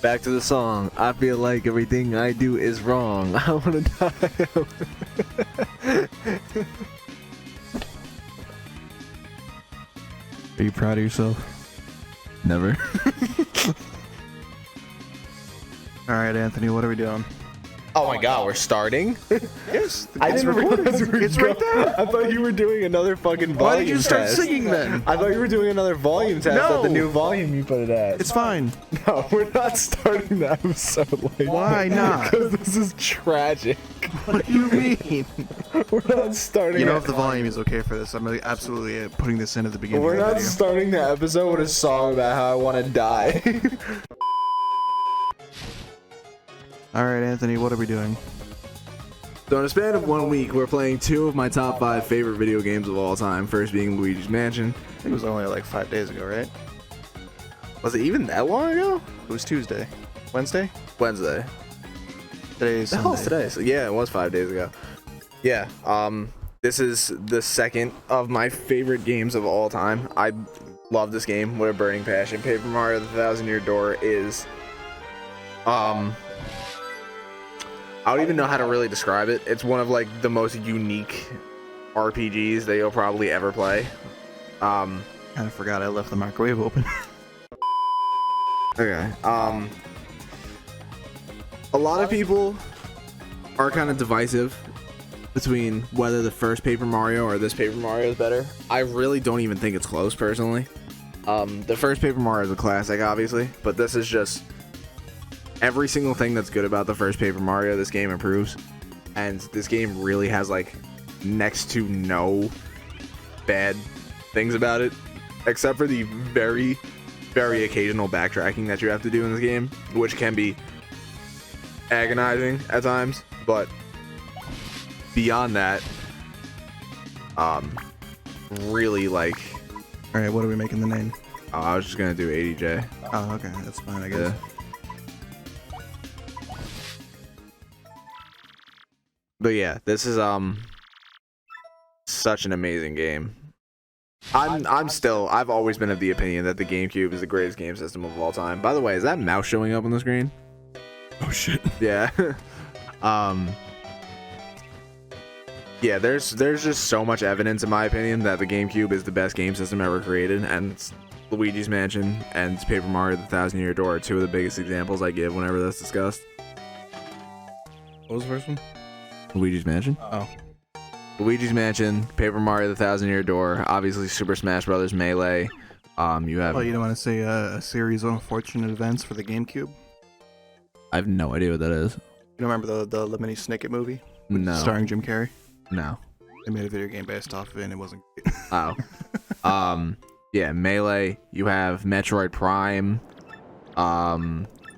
Back to the song. I feel like everything I do is wrong. I wanna die. Are you proud of yourself? Never. Alright, Anthony, what are we doing? Oh my god, we're starting? Yes, I didn't realize it's right there. I thought you were doing another fucking volume test. Why did you start singing then? I thought you were doing another volume test at the new volume you put it at. It's fine. No, we're not starting the episode like Why not? Because this is tragic. What do you mean? We're not starting. You know, if the volume is okay for this, I'm really absolutely putting this in at the beginning We're of the not video. starting the episode with a song about how I want to die. Alright, Anthony, what are we doing? So in a span of 1 week, we're playing 2 of my top 5 favorite video games of all time. First being Luigi's Mansion. I think it was only like 5 days ago, right? Was it even that long ago? It was Tuesday. Wednesday? Wednesday. Today is The Sunday. hell's today? So yeah, it was 5 days ago. Yeah. This is the second of my favorite games of all time. I love this game with a burning passion. Paper Mario: The Thousand-Year Door is I don't even know how to really describe it. It's one of like the most unique RPGs that you'll probably ever play. Kind of forgot I left the microwave open. Okay. A lot of people are kind of divisive between whether the first Paper Mario or this Paper Mario is better. I really don't even think it's close, personally. The first Paper Mario is a classic, obviously, but this is just every single thing that's good about the first Paper Mario, this game improves. And this game really has like next to no bad things about it, except for the very, very occasional backtracking that you have to do in this game, which can be agonizing at times. But beyond that, really like. Alright, what are we making the name? I was just gonna do 80J. Oh, okay, that's fine, I guess. Yeah. But yeah, this is such an amazing game. I've always been of the opinion that the GameCube is the greatest game system of all time. By the way, is that mouse showing up on the screen? Oh shit. Yeah. Yeah, there's just so much evidence, in my opinion, that the GameCube is the best game system ever created, and Luigi's Mansion and Paper Mario: The Thousand-Year Door are 2 of the biggest examples I give whenever that's discussed. What was the first one? Luigi's Mansion? Oh. Luigi's Mansion, Paper Mario: The Thousand-Year Door, obviously Super Smash Bros. Melee. You have. Oh, you don't want to say a series of unfortunate events for the GameCube? I have no idea what that is. You don't remember the Lemony Snicket movie? No. Starring Jim Carrey? No. They made a video game based off of it and it wasn't great. Oh. Yeah, Melee. You have Metroid Prime.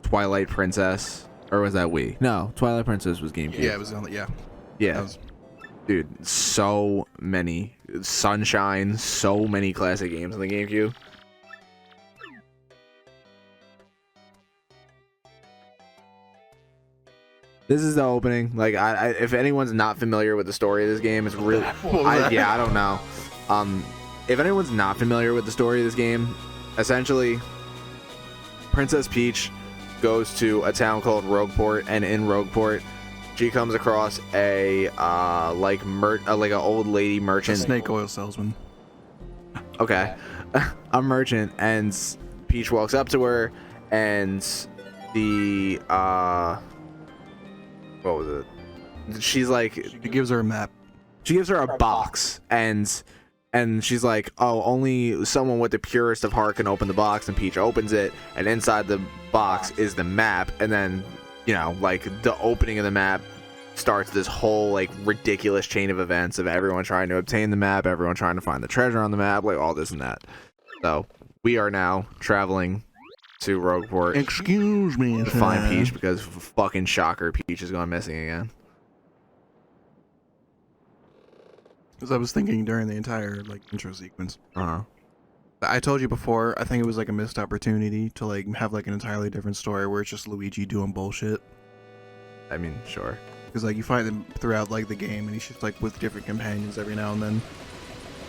Twilight Princess. Or was that Wii? No, Twilight Princess was GameCube. Yeah, it was on the, yeah. Yeah. That was... Dude, so many. Sunshine, so many classic games on the GameCube. This is the opening. Like, if anyone's not familiar with the story of this game, it's really... yeah, I don't know. If anyone's not familiar with the story of this game, essentially, Princess Peach goes to a town called Rogueport, and in Rogueport, she comes across a like an old lady merchant. A snake oil salesman. Okay, a merchant, and Peach walks up to her, and the what was it? She's like, She gives her a map. she gives her a box, and she's like, oh, only someone with the purest of heart can open the box. And Peach opens it, and inside the box is the map. And then, you know, like, the opening of the map starts this whole, like, ridiculous chain of events of everyone trying to obtain the map, everyone trying to find the treasure on the map, like, all this and that. So, we are now traveling to Rogueport. Excuse me, to find Peach, because fucking shocker, Peach is going missing again. Because I was thinking during the entire, like, intro sequence. Uh-huh. I told you before, I think it was, like, a missed opportunity to, like, have, like, an entirely different story where it's just Luigi doing bullshit. I mean, sure. Because, like, you find him throughout, like, the game, and he's just, like, with different companions every now and then.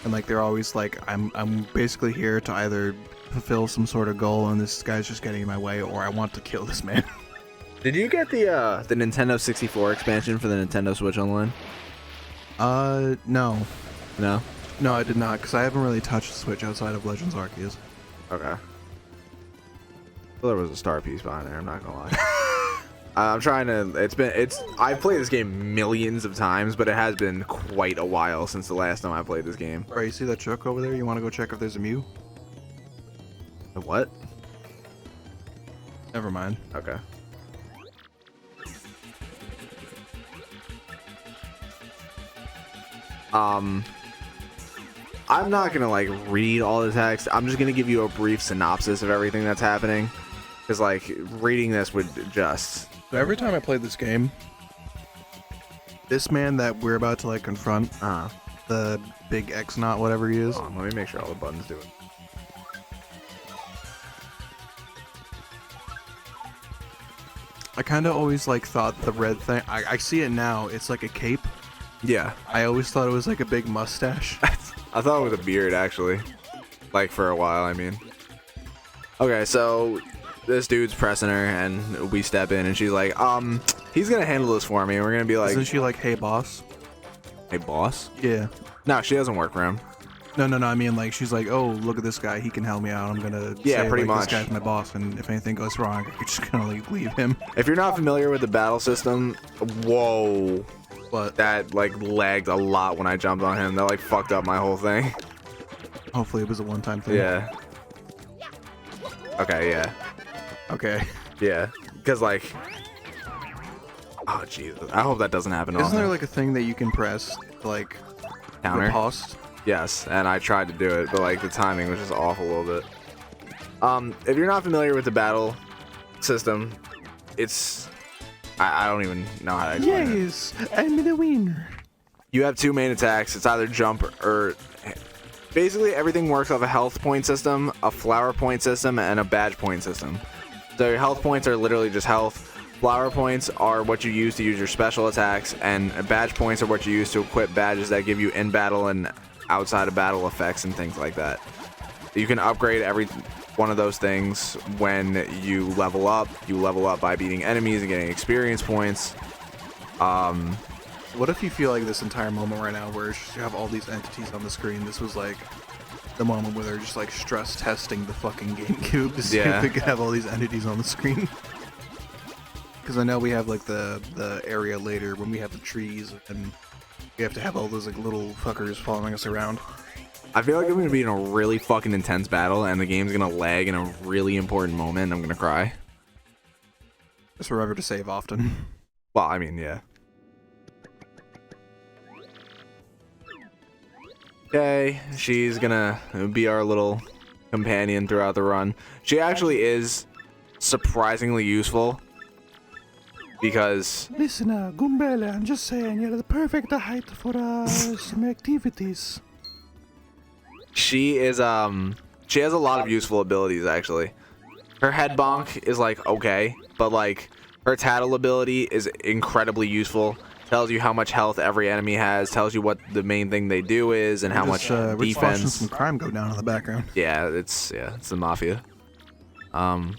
And, like, they're always like, I'm basically here to either fulfill some sort of goal, and this guy's just getting in my way, or I want to kill this man. Did you get the Nintendo 64 expansion for the Nintendo Switch Online? No. No? No, I did not, because I haven't really touched the Switch outside of Legends Arceus. Okay. Well, there was a star piece behind there, I'm not gonna lie. I'm trying to, I've played this game millions of times, but it has been quite a while since the last time I played this game. Alright, you see that truck over there? You want to go check if there's a Mew? A what? Never mind. Okay. I'm not gonna like read all the text. I'm just gonna give you a brief synopsis of everything that's happening, because like reading this would just. So every time I play this game, this man that we're about to like confront, the big X-Knot, whatever he is. Let me make sure all the buttons do it. I kind of always like thought the red thing. I see it now. It's like a cape. Yeah. I always thought it was like a big mustache. I thought it was a beard, actually. Like, for a while, I mean. Okay, so this dude's pressing her, and we step in, and she's like, he's gonna handle this for me, and we're gonna be like... Isn't she like, hey, boss? Hey, boss? Yeah. No, she doesn't work for him. No, I mean, like, she's like, oh, look at this guy. He can help me out. I'm gonna say, pretty like, much. this guy's my boss, and if anything goes wrong, I'm just gonna, like, leave him. If you're not familiar with the battle system, whoa. But that, like, lagged a lot when I jumped on him. That, like, fucked up my whole thing. hopefully it was a one-time thing. Yeah. Okay, yeah. Okay. Yeah. Because, like... Oh, Jesus. I hope that doesn't happen often. Isn't there, like, a thing that you can press, like... Counter? Riposte? Yes, and I tried to do it, but, like, the timing was just off a little bit. If you're not familiar with the battle system, it's... I don't even know how to explain it. Yes, I'm the winner. You have two main attacks. It's either jump or... Basically, everything works off a health point system, a flower point system, and a badge point system. So your health points are literally just health. Flower points are what you use to use your special attacks, and badge points are what you use to equip badges that give you in-battle and outside of battle effects and things like that. You can upgrade every one of those things when you level up. You level up by beating enemies and getting experience points. What if you feel like this entire moment right now where you have all these entities on the screen, this was like the moment where they're just like stress testing the fucking GameCube to see if they could have all these entities on the screen? Because I know we have like the area later when we have the trees and we have to have all those like little fuckers following us around. I feel like I'm going to be in a really fucking intense battle and the game's going to lag in a really important moment and I'm going to cry. Just remember to save often. Well, I mean, yeah. Okay, she's gonna be our little companion throughout the run. She actually is surprisingly useful because... Listen, Goombella, I'm just saying, you're the perfect height for some activities. She is, she has a lot of useful abilities, actually. Her head bonk is, like, okay, but, like, her tattle ability is incredibly useful. Tells you how much health every enemy has, tells you what the main thing they do is, and how much we're defense. watching some crime go down in the background. Yeah, it's the mafia. But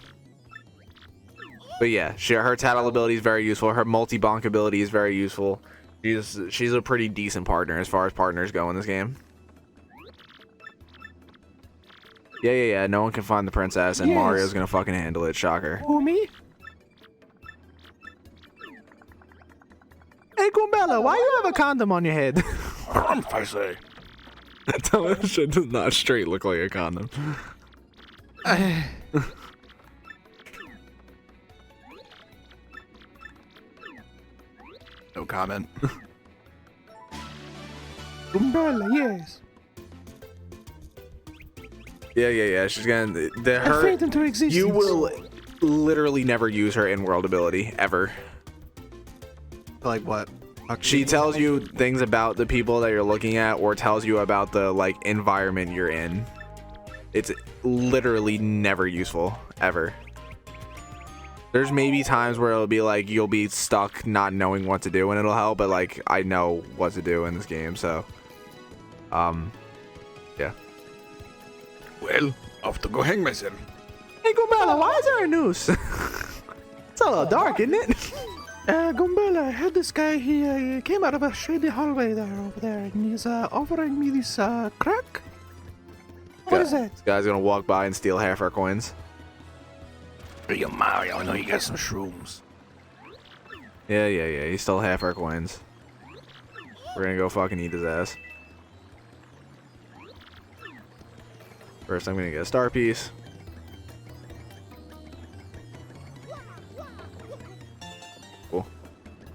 yeah, her tattle ability is very useful. Her multi-bonk ability is very useful. She's a pretty decent partner as far as partners go in this game. Yeah. No one can find the princess, and Mario's gonna fucking handle it. Shocker. Oh, me? Hey, Goombella, why you have a condom on your head? I say. That shit does not straight look like a condom. No comment. Goombella, yes. Yeah. She's gonna... her, fade into existence. You will literally never use her in-world ability, ever. Like what? She tells you things about the people that you're looking at or tells you about the, like, environment you're in. It's literally never useful, ever. There's maybe times where it'll be like you'll be stuck not knowing what to do and it'll help, but like I know what to do in this game, so yeah. Well, Off to go hang myself. Hey, Gumbella, why is there a noose? It's a little dark, isn't it? Gumbella, I had this guy, he came out of a shady hallway over there, and he's offering me this crack. What is that? This guy's gonna walk by and steal half our coins. Hey, Mario, I know you got some shrooms. Yeah. He stole half our coins. We're gonna go fucking eat his ass. First, I'm gonna get a star piece. Cool.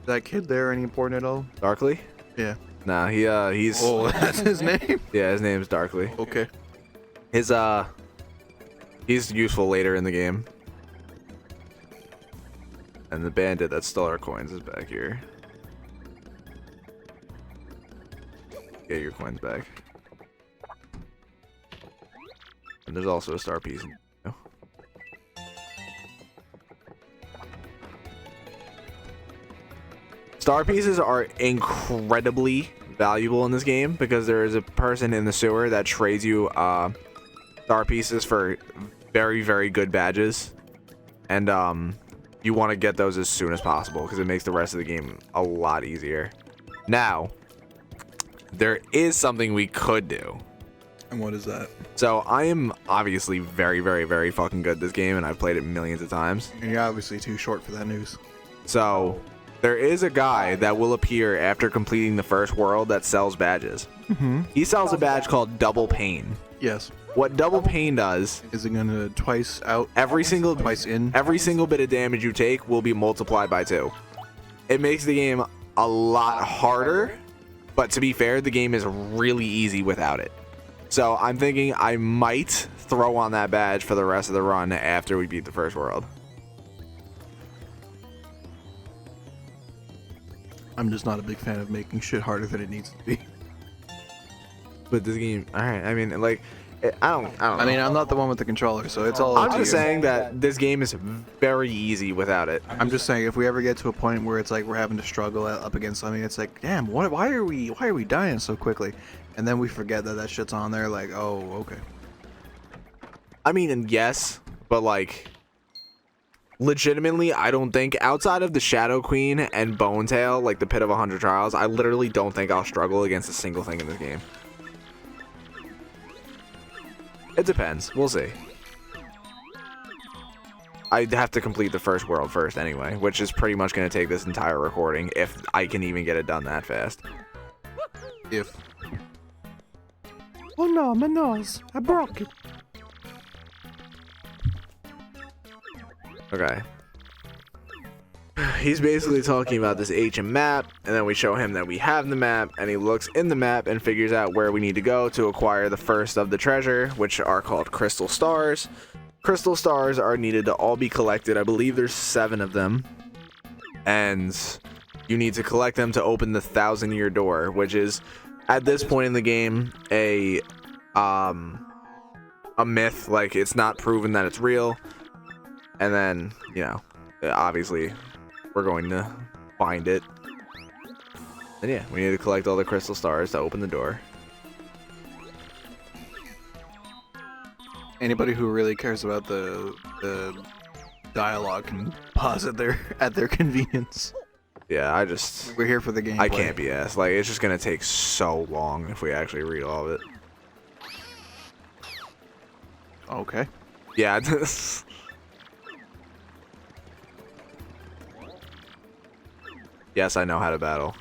Is that kid there any important at all? Darkly? Yeah. Nah, he's. Oh, that's his name? Yeah, his name's Darkly. Okay. He's useful later in the game. And the bandit that stole our coins is back here. Get your coins back. And there's also a star piece. Star pieces are incredibly valuable in this game because there is a person in the sewer that trades you star pieces for very, very good badges. And you want to get those as soon as possible because it makes the rest of the game a lot easier. Now, there is something we could do. And what is that? So I am obviously very, very, very fucking good at this game, and I've played it millions of times. And you're obviously too short for that news. So there is a guy that will appear after completing the first world that sells badges. Mm-hmm. He sells a badge called Double Pain. Yes. What Double Pain does is it gonna twice out twice in every single bit of damage you take will be multiplied by 2. It makes the game a lot harder, but to be fair, the game is really easy without it. So I'm thinking I might throw on that badge for the rest of the run after we beat the first world. I'm just not a big fan of making shit harder than it needs to be. But this game, alright, I mean, like, I don't know. I mean, I'm not the one with the controller, so it's all up I'm to just you. saying that this game is very easy without it. I'm just saying if we ever get to a point where it's like we're having to struggle up against something, it's like, damn, why are we dying so quickly? And then we forget that shit's on there, like, oh, okay. I mean, and yes, but like, legitimately, I don't think, outside of the Shadow Queen and Bone Tail, like the Pit of 100 Trials, I literally don't think I'll struggle against a single thing in this game. It depends. We'll see. I'd have to complete the first world first anyway, which is pretty much going to take this entire recording if I can even get it done that fast. If. Oh no, my nose. I broke it. Okay. He's basically talking about this HM map, and then we show him that we have the map, and he looks in the map and figures out where we need to go to acquire the first of the treasure, which are called crystal stars. Crystal stars are needed to all be collected. I believe there's 7 of them, and you need to collect them to open the 1,000-year door, which is, at this point in the game, a myth. Like, it's not proven that it's real. And then, you know, obviously we're going to find it. And yeah, we need to collect all the crystal stars to open the door. Anybody who really cares about the dialogue can pause it there at their convenience. Yeah, we're here for the game. I can't be asked. Like, it's just gonna take so long if we actually read all of it. Okay. Yeah. Yes, I know how to battle.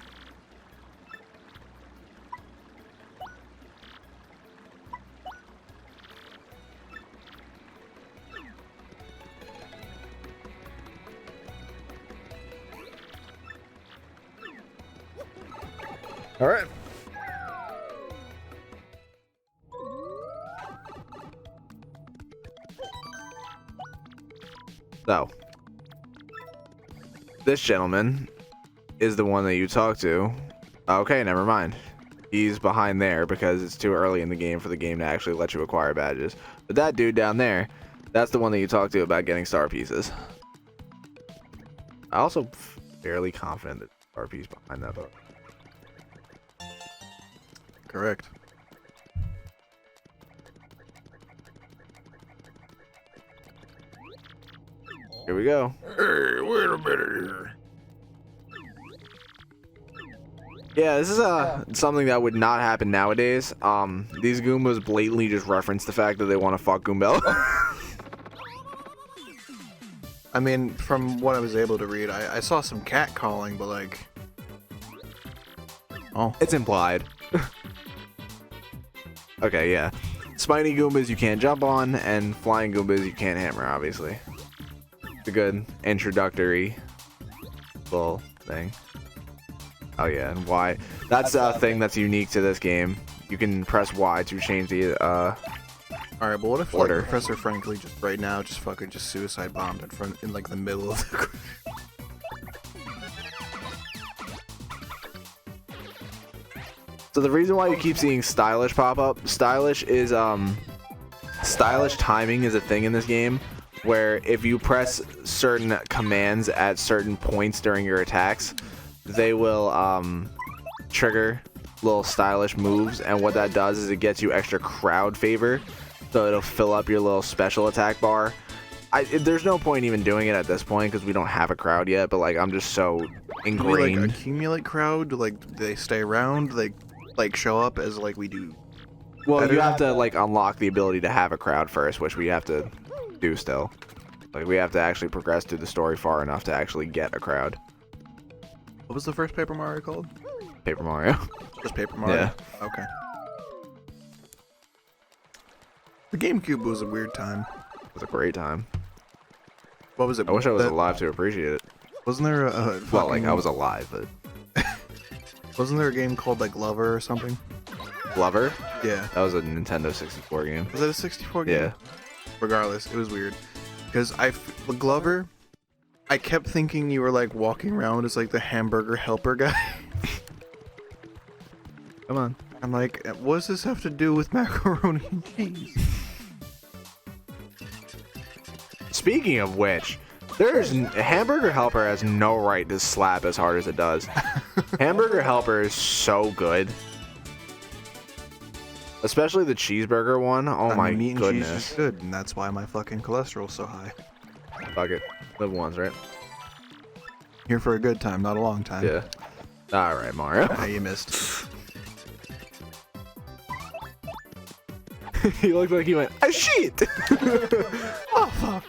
All right. So, this gentleman is the one that you talk to. Okay, never mind. He's behind there because it's too early in the game for the game to actually let you acquire badges. But that dude down there, that's the one that you talk to about getting star pieces. I'm also fairly confident that star piece behind that boat. Correct. Here we go. Hey, wait a minute here. Yeah, this is something that would not happen nowadays. These Goombas blatantly just reference the fact that they want to fuck Goombella. I mean, from what I was able to read, I saw some cat calling, but like... Oh. It's implied. Okay, yeah. Spiny Goombas you can't jump on, and flying Goombas you can't hammer, obviously. It's a good introductory little thing. Oh yeah, and Y. That's a thing that's unique to this game. You can press Y to change the Alright, but what if order. like, Professor Frankly just right now just fucking just suicide bombed in like the middle of the... So the reason why you keep seeing stylish pop up, stylish timing is a thing in this game where if you press certain commands at certain points during your attacks, they will trigger little stylish moves, and what that does is it gets you extra crowd favor, so it'll fill up your little special attack bar. There's no point even doing it at this point because we don't have a crowd yet, but like I'm just so ingrained. Can we, like, accumulate crowd? Like, do they stay around? Like show up as like we do? Well, better? you have to like unlock the ability to have a crowd first, which we have to do still. Like we have to actually progress through the story far enough to actually get a crowd. What was the first Paper Mario called? Paper Mario. Just Paper Mario? Yeah. Okay. The GameCube was a weird time. It was a great time. What was it? I wish I was alive to appreciate it. Wasn't there a Well, like I was alive, but wasn't there a game called like Lover or something? Lover? Yeah. That was a Nintendo 64 game. Was that a 64 game? Yeah. Regardless, it was weird. Because Glover, I kept thinking you were like walking around as like the hamburger helper guy. Come on. I'm like, what does this have to do with macaroni and cheese? Speaking of which, Hamburger Helper has no right to slap as hard as it does. Hamburger Helper is so good. Especially the cheeseburger one. Oh my meat and goodness. cheese is good, and that's why my fucking cholesterol's so high. Fuck it. Live once, right? Here for a good time, not a long time. Yeah. Alright, Mario. Ah, you missed. He looked like he went, ah, shit! Oh, fuck.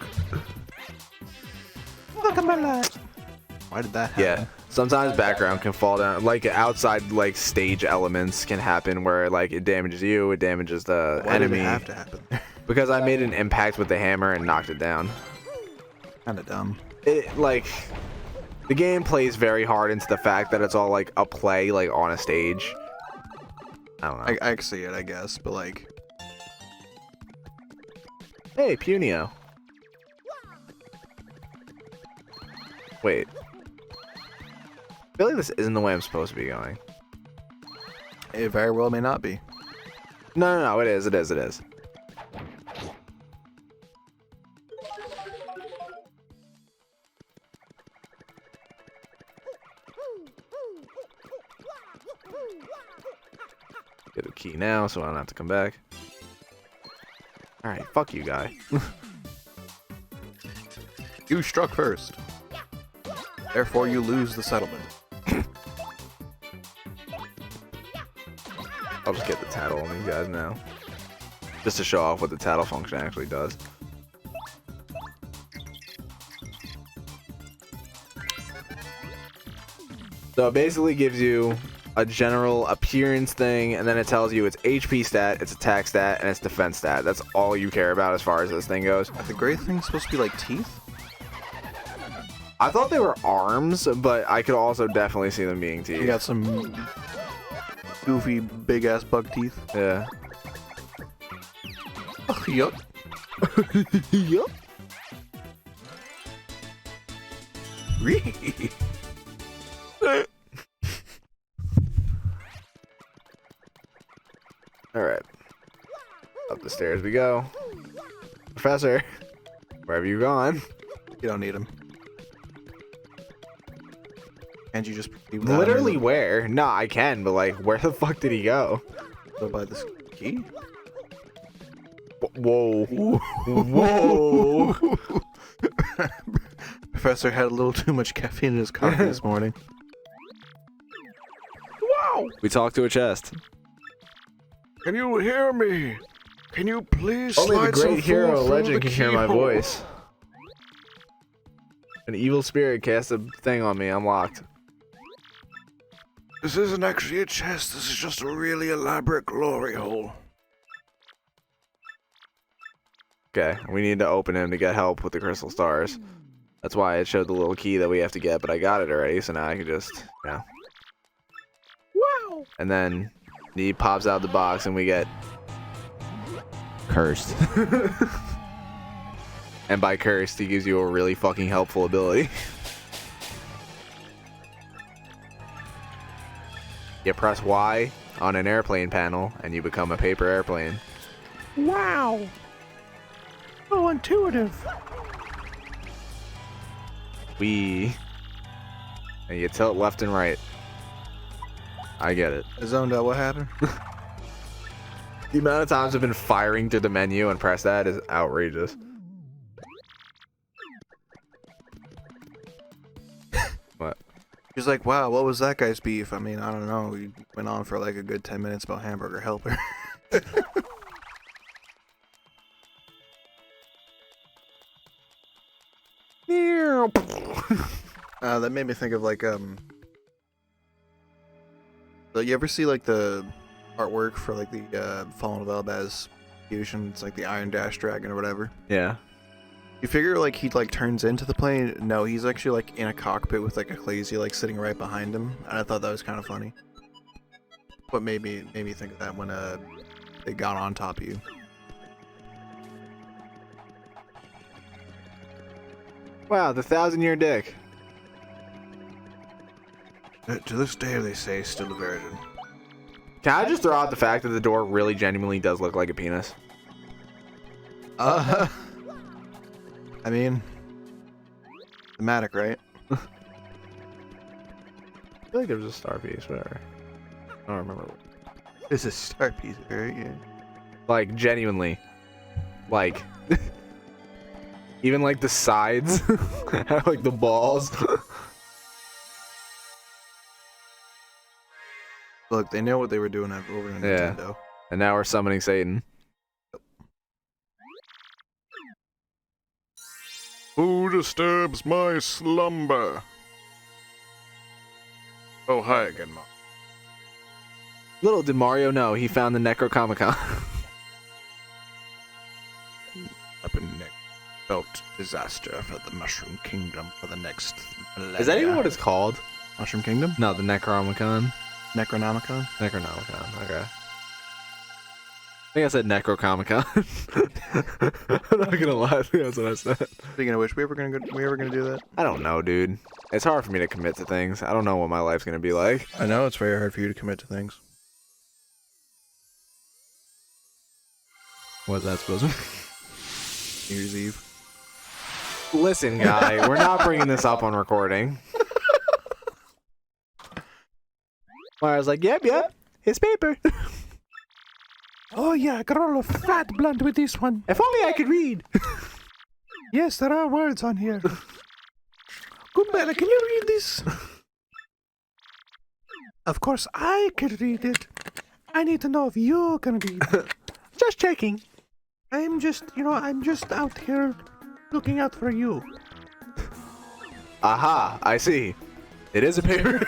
Look at my life. Why did that happen? Yeah. Sometimes background can fall down. Like outside like stage elements can happen where like it damages you, it damages the enemy. Why did it have to happen? Because I made an impact with the hammer and knocked it down. Kinda dumb. It like the game plays very hard into the fact that it's all like a play like on a stage. I don't know. I can see it, I guess, but like... Hey, Punio. Wait. I feel like this isn't the way I'm supposed to be going. It very well may not be. No, it is. Get a key now so I don't have to come back. Alright, fuck you, guy. You struck first. Therefore, you lose the settlement. I'll just get the tattle on these guys now. Just to show off what the tattle function actually does. So it basically gives you a general appearance thing, and then it tells you its HP stat, its attack stat, and its defense stat. That's all you care about as far as this thing goes. Are the gray things supposed to be like teeth? I thought they were arms, but I could also definitely see them being teeth. You got some goofy big ass bug teeth. Yeah. Oh, yup. Yup. Alright. Up the stairs we go. Professor, where have you gone? You don't need him. Can't you just... Literally where? No, I can, but like, where the fuck did he go? Go buy this key? Whoa. Whoa. Professor had a little too much caffeine in his coffee this morning. Wow! We talked to a chest. Can you hear me? Can you please Only the slide some great hero food through legend the can hear my keyhole? voice. An evil spirit cast a thing on me. I'm locked. This isn't actually a chest. This is just a really elaborate glory hole. Okay, we need to open him to get help with the crystal stars. That's why it showed the little key that we have to get, but I got it already, so now I can just, you know. Wow! And then he pops out the box and we get cursed. And by cursed, he gives you a really fucking helpful ability. You press Y on an airplane panel and you become a paper airplane. Wow! So intuitive. And you tilt left and right. I get it. I zoned out. What happened? The amount of times I've been firing to the menu and press that is outrageous. What? He's like, wow, what was that guy's beef? I mean, I don't know. We went on for like a good 10 minutes about Hamburger Helper. That made me think of like so you ever see like the artwork for like the Fallen of Elbaz fusion? It's like the Iron Dash Dragon or whatever. Yeah. You figure like he like turns into the plane. No, he's actually like in a cockpit with like a Ecclesia like sitting right behind him, and I thought that was kind of funny. What made me think of that when they got on top of you. Wow, the 1,000-year dick. To this day, they say still a virgin. Can I just throw out the fact that the door really genuinely does look like a penis? I mean, thematic, right? I feel like there was a star piece, whatever. I don't remember. It's a star piece, right? Yeah. Like, genuinely. Like, even like the sides, like the balls. Look, they know what they were doing over in Yeah. Nintendo. And now we're summoning Satan. Who disturbs my slumber? Oh, hi again, Mom. Little did Mario know, he found the Necronomicon. Up in neck. Felt disaster for the Mushroom Kingdom for the next millennia. Is that even what it's called? Mushroom Kingdom? No, the Necronomicon. Necronomicon? Necronomicon, okay. I think I said Necronomicon. I'm not gonna lie, I think that's what I said. Speaking of which, we ever gonna do that? I don't know, dude. It's hard for me to commit to things. I don't know what my life's gonna be like. I know, it's very hard for you to commit to things. What's that supposed to be? New Year's Eve. Listen, guy, we're not bringing this up on recording. Mario's like, yep, it's paper. Oh yeah, I got all of fat blunt with this one. If only I could read. Yes, there are words on here. Goombella, can you read this? Of course I can read it. I need to know if you can read. Just checking. I'm just out here looking out for you. Aha, I see. It is a paper.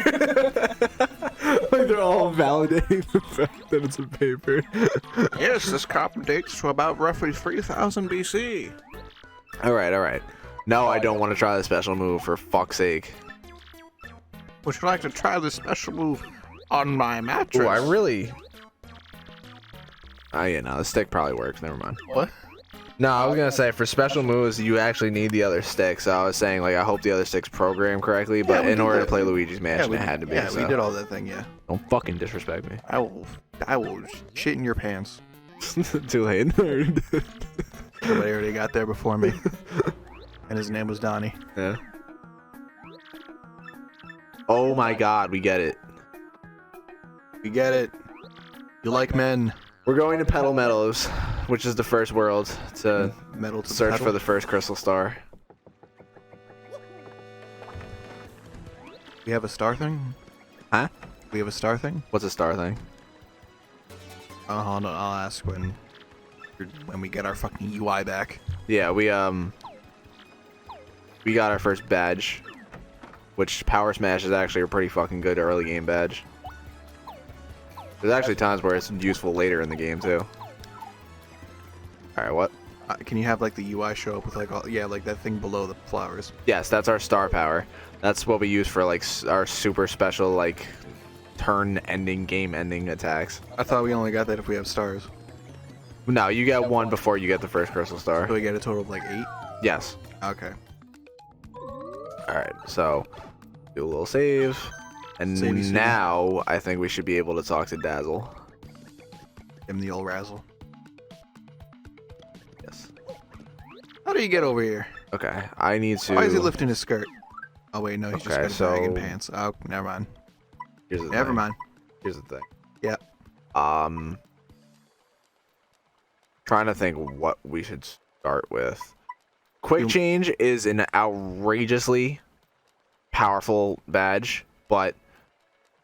Like they're all validating the fact that it's a paper. Yes, this copy dates to about roughly 3000 BC. Alright. No, I don't want to try the special move, for fuck's sake. Would you like to try this special move on my mattress? Oh, I really... Oh yeah, no, the stick probably works. Never mind. What? No, I was gonna say, for special moves, you actually need the other stick. So I was saying, like, I hope the other stick's programmed correctly, but we in did order that. to play Luigi's Mansion, it had to be. Yeah, so. we did all that thing, yeah. Don't fucking disrespect me. I will shit in your pants. Too late, nerd. Somebody already got there before me. And his name was Donnie. Yeah. Oh my god, we get it. We get it. You like men. We're going to Petal Meadows, which is the first world to Metal to search petal. for the first crystal star. We have a star thing? Huh? We have a star thing? What's a star thing? Oh, hold on. I'll ask when we get our fucking UI back. Yeah, we got our first badge, which Power Smash is actually a pretty fucking good early game badge. There's actually times where it's useful later in the game too. All right, what? Can you have like the UI show up with like all, yeah, like that thing below the flowers? Yes, that's our star power. That's what we use for like our super special like turn-ending, game-ending attacks. I thought we only got that if we have stars. No, you get one before you get the first crystal star. So we get a total of like 8? Yes. Okay. Alright, so do a little save. And Savey, now I think we should be able to talk to Dazzle. Give him the old razzle. Yes. How do you get over here? Okay, I need to... Why is he lifting his skirt? Oh wait, no, he's Okay, just got a bag in pants. Oh, never mind. Here's the Never thing. mind. Here's the thing. Yeah. Trying to think what we should start with. Quick Change is an outrageously powerful badge, but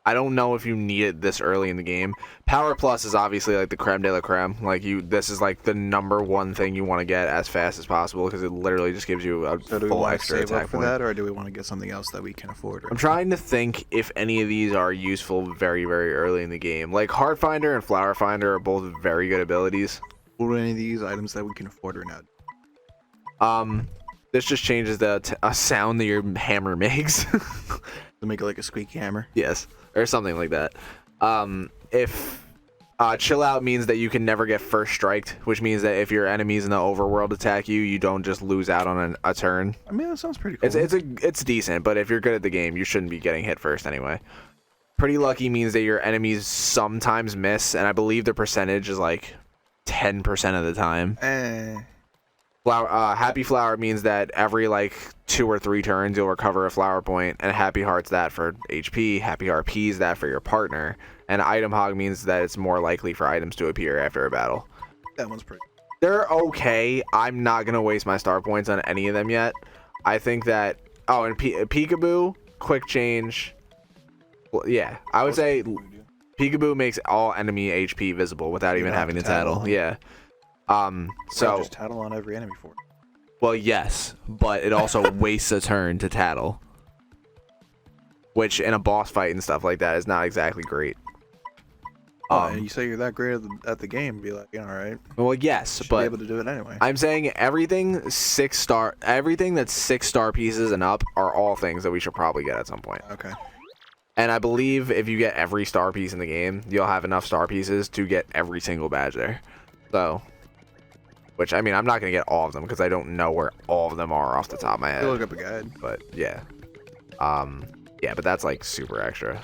I don't know if you need it this early in the game. Power Plus is obviously like the creme de la creme. Like this is like the #1 thing you want to get as fast as possible because it literally just gives you a So do we full want to extra save attack up for point. that, or do we want to get something else that we can afford? I'm trying to think if any of these are useful very, very early in the game. Like Heart Finder and Flower Finder are both very good abilities. What are any of these items that we can afford or not? This just changes the sound that your hammer makes. To make it like a squeaky hammer. Yes, or something like that. If Chill Out means that you can never get first striked, which means that if your enemies in the overworld attack you, you don't just lose out on a turn. I mean, that sounds pretty cool. It's decent, but if you're good at the game, you shouldn't be getting hit first anyway. Pretty Lucky means that your enemies sometimes miss, and I believe the percentage is like 10% of the time. Happy Flower means that every like 2 or 3 turns you'll recover a flower point, and Happy Heart's that for HP, Happy RP's that for your partner, and Item Hog means that it's more likely for items to appear after a battle. That one's pretty. They're okay. I'm not gonna waste my star points on any of them yet. I think that and Peekaboo, Quick Change. Well, yeah, I would say Peekaboo makes all enemy HP visible without even having to tattle. Yeah. So just tattle on every enemy for it. Well, yes, but it also wastes a turn to tattle, which in a boss fight and stuff like that is not exactly great. And you say you're that great at the game, be like, all right. Well, yes, Should but be able to do it anyway. I'm saying everything that's 6-star pieces and up are all things that we should probably get at some point. Okay. And I believe if you get every star piece in the game, you'll have enough star pieces to get every single badge there. So, which, I mean, I'm not going to get all of them because I don't know where all of them are off the top of my head. I'll look up a guide. But, yeah. Yeah, but that's, like, super extra.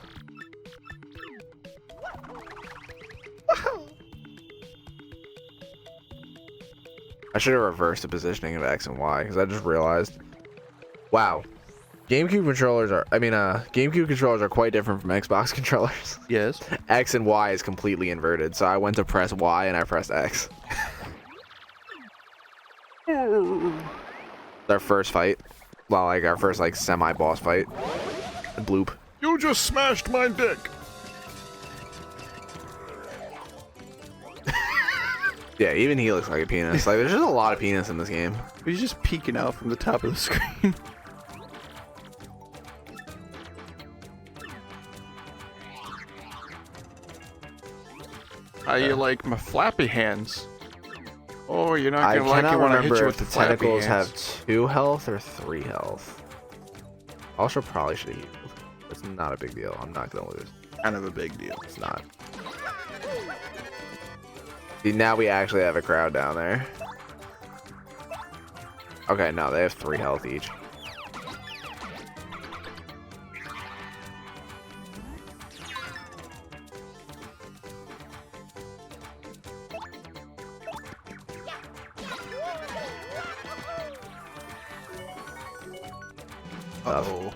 I should have reversed the positioning of X and Y because I just realized. Wow. GameCube controllers are quite different from Xbox controllers. Yes. X and Y is completely inverted, so I went to press Y and I pressed X. Our first fight. Well, like our first like semi-boss fight. Bloop. You just smashed my dick. Yeah, even he looks like a penis. Like there's just a lot of penis in this game. He's just peeking out from the top of the screen. How you like my flappy hands? Oh, you're not gonna like it when I hit you with the the tentacles hands. have 2 health or 3 health. Also, probably should have healed. It's not a big deal. I'm not gonna lose. Kind of a big deal. It's not. See, now we actually have a crowd down there. Okay, no, they have 3 health each. Uh-oh.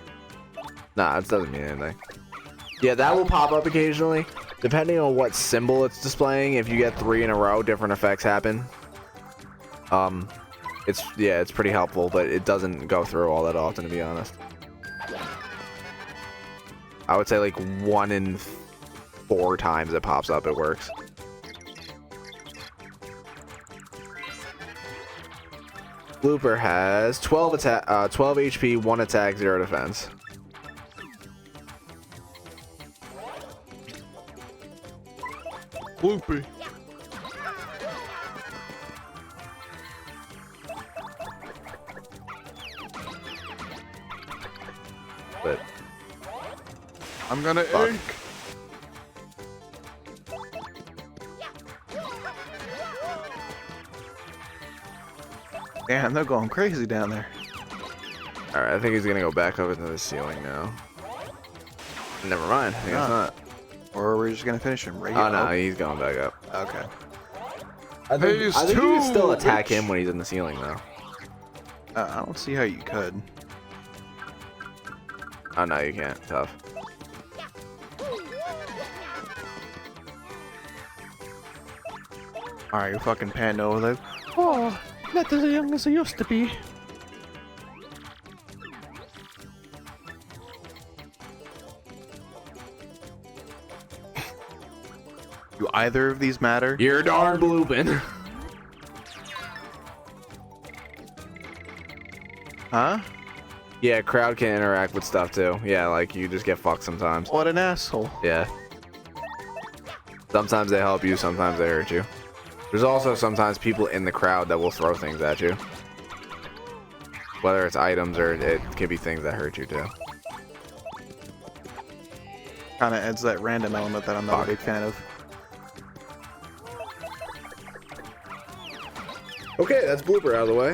Nah, it doesn't mean anything. Yeah, that will pop up occasionally. Depending on what symbol it's displaying, if you get 3 in a row, different effects happen. It's pretty helpful, but it doesn't go through all that often, to be honest. I would say like 1 in 4 times it pops up, it works. Blooper has 12 HP, 1 attack, 0 defense. Bloopy. But I'm gonna ink. Damn, they're going crazy down there. alright, I think he's gonna go back up into the ceiling now. Never mind. I guess not. Or we're just gonna finish him right here. Oh no, he's going back up. Okay. I think you can still attack which- him when he's in the ceiling though. I don't see how you could. Oh no, you can't. Tough. Alright, you're fucking panning over there. Oh, not as young as I used to be. Do either of these matter? You're darn blooping. Huh? Yeah, crowd can interact with stuff too. Yeah, like you just get fucked sometimes. What an asshole. Yeah. Sometimes they help you, sometimes they hurt you. There's also sometimes people in the crowd that will throw things at you. Whether it's items or it could be things that hurt you too. Kinda adds that random element that I'm not a big fan of. Okay, that's blooper out of the way.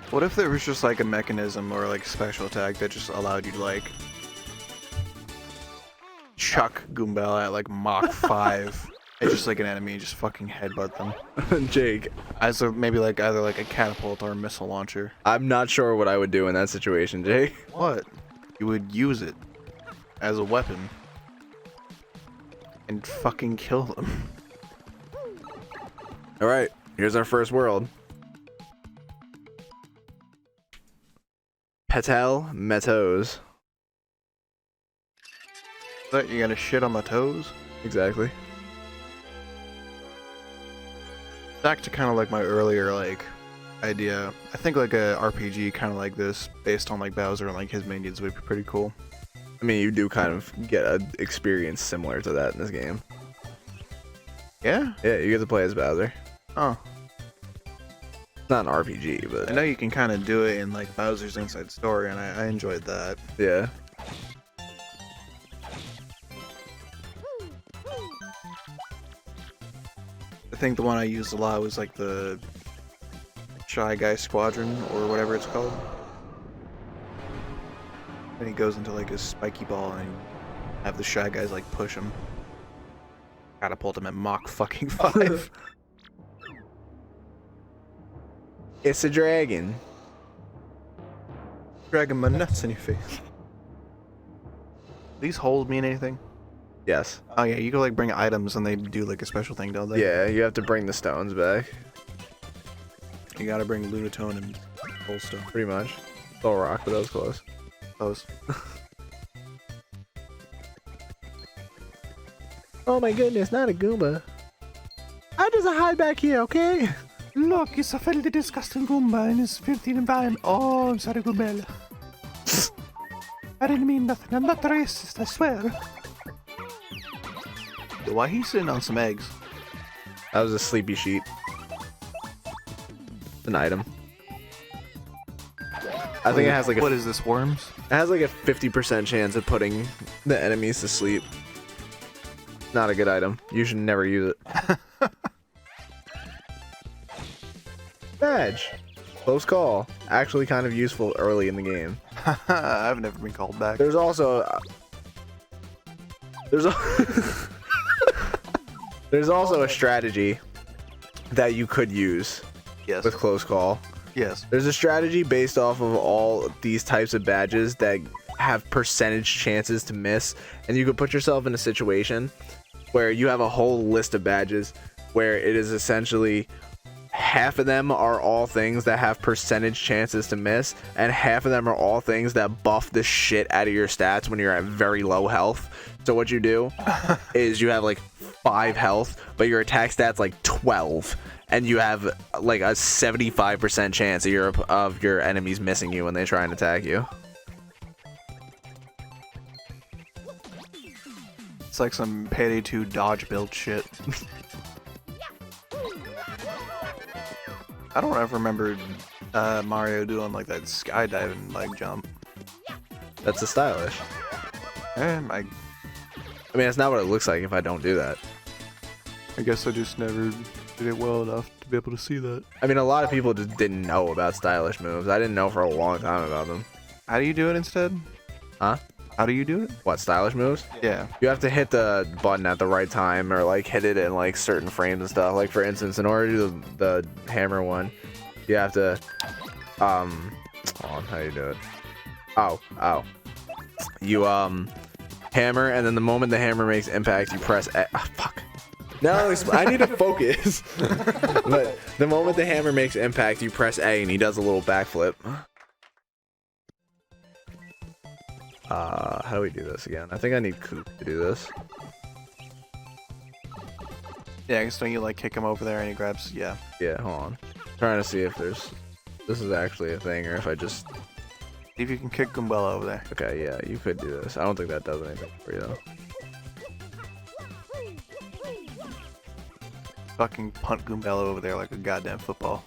What if there was just like a mechanism or like special attack that just allowed you to like chuck Goombella at like Mach 5 and just like an enemy and just fucking headbutt them? Jake, As a, maybe like either like a catapult or a missile launcher. I'm not sure what I would do in that situation, Jake. What? You would use it as a weapon and fucking kill them. Alright, here's our first world. Petal Metos. What, you gonna shit on my toes? Exactly. Back to kind of like my earlier like idea. I think like a RPG kind of like this, based on like Bowser and like his minions, would be pretty cool. I mean, you do kind of get an experience similar to that in this game. Yeah? Yeah, you get to play as Bowser. Oh. It's not an RPG, but I know you can kind of do it in like Bowser's Inside Story, and I enjoyed that. yeah. I think the one I used a lot was like the Shy Guy Squadron or whatever it's called. And he goes into like his spiky ball and you have the Shy Guys like push him. Catapult him at Mach fucking 5. It's a dragon. Dragging my nuts in your face. These holes mean anything? Yes. Oh yeah, you can like bring items and they do like a special thing, don't they? Yeah, you have to bring the stones back. You gotta bring Lunatone and whole stuff. Pretty much. Soul Rock, but that was close. Those. Oh my goodness, not a Goomba. I just hide back here, okay? Look, it's a fairly disgusting Goomba in his filthy environment. Oh, I'm sorry, Goombella. I didn't mean nothing. I'm not racist, I swear. Why he's sitting on some eggs? That was a sleepy sheep. An item. I think it has like a What is this, worms? it has like a 50% chance of putting the enemies to sleep. Not a good item. You should never use it. Badge. Close call. Actually kind of useful early in the game. I've never been called back. There's also there's also a strategy that you could use Yes. with close call. Yes. There's a strategy based off of all these types of badges that have percentage chances to miss, and you could put yourself in a situation where you have a whole list of badges where it is essentially half of them are all things that have percentage chances to miss, and half of them are all things that buff the shit out of your stats when you're at very low health. So what you do is you have like 5 health, but your attack stats like 12, and you have like a 75% chance of your enemies missing you when they try and attack you. It's like some Payday 2 dodge build shit. I don't ever remember Mario doing like that skydiving like jump. That's a stylish. I mean, it's not what it looks like if I don't do that. I guess I just never did it well enough to be able to see that. I mean, a lot of people just didn't know about stylish moves. I didn't know for a long time about them. How do you do it instead? Huh? How do you do it? What, stylish moves? Yeah. You have to hit the button at the right time, or like hit it in like certain frames and stuff. Like for instance, in order to do the hammer one, you have to hold on, how do you do it? Oh. You hammer, and then the moment the hammer makes impact, you press A. Oh, fuck. No, I need to focus. But the moment the hammer makes impact, you press A, and he does a little backflip. How do we do this again? I think I need Coop to do this. Yeah, I guess don't you like kick him over there and he grabs, yeah. Yeah, hold on. Trying to see if this is actually a thing, or if I just... See if you can kick Goombella over there. Okay, yeah, you could do this. I don't think that does anything for you, though. Fucking punt Goombella over there like a goddamn football.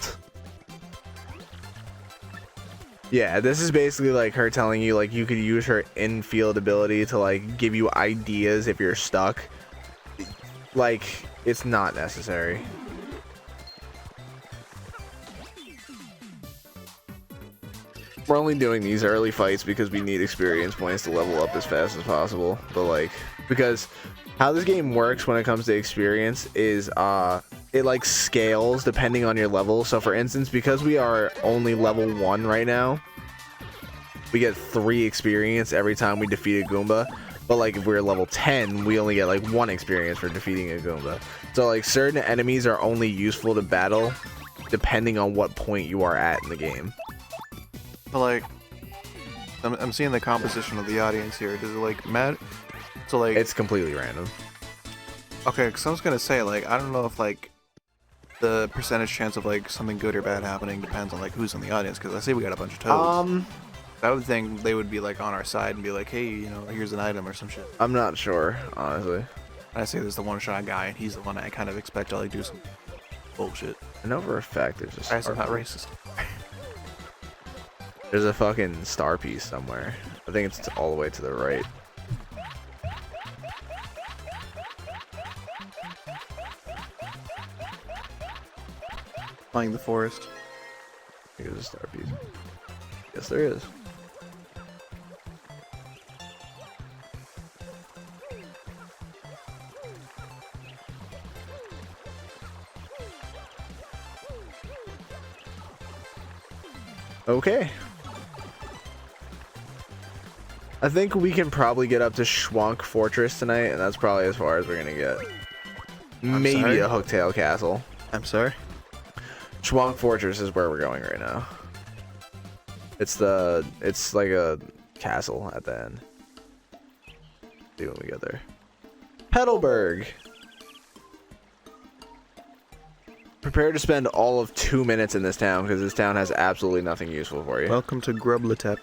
Yeah, this is basically like her telling you like you could use her infield ability to like give you ideas if you're stuck. Like, it's not necessary. We're only doing these early fights because we need experience points to level up as fast as possible. But like, because how this game works when it comes to experience is it like scales depending on your level. So for instance, because we are only level 1 right now, we get 3 experience every time we defeat a Goomba. But like if we're level 10, we only get like 1 experience for defeating a Goomba. So like certain enemies are only useful to battle depending on what point you are at in the game. But like, I'm seeing the composition of the audience here. Does it like matter? So like, it's completely random. Okay, because I was gonna say like, I don't know if like the percentage chance of like something good or bad happening depends on like who's in the audience. Because I say we got a bunch of toads. I would think they would be like on our side and be like, hey, you know, here's an item or some shit. I'm not sure, honestly. I say there's the one-shot guy, and he's the one I kind of expect to like do some bullshit. I know for a fact there's a I'm not racist. There's a fucking star piece somewhere. I think it's all the way to the right. Flying the forest. Here's a star piece. Yes, there is. Okay. I think we can probably get up to Schwank Fortress tonight, and that's probably as far as we're gonna get. Maybe a Hooktail Castle. I'm sorry? Schwank Fortress is where we're going right now. It's like a castle at the end. See when we get there. Petalburg. Prepare to spend all of 2 minutes in this town because this town has absolutely nothing useful for you. Welcome to Grublatep.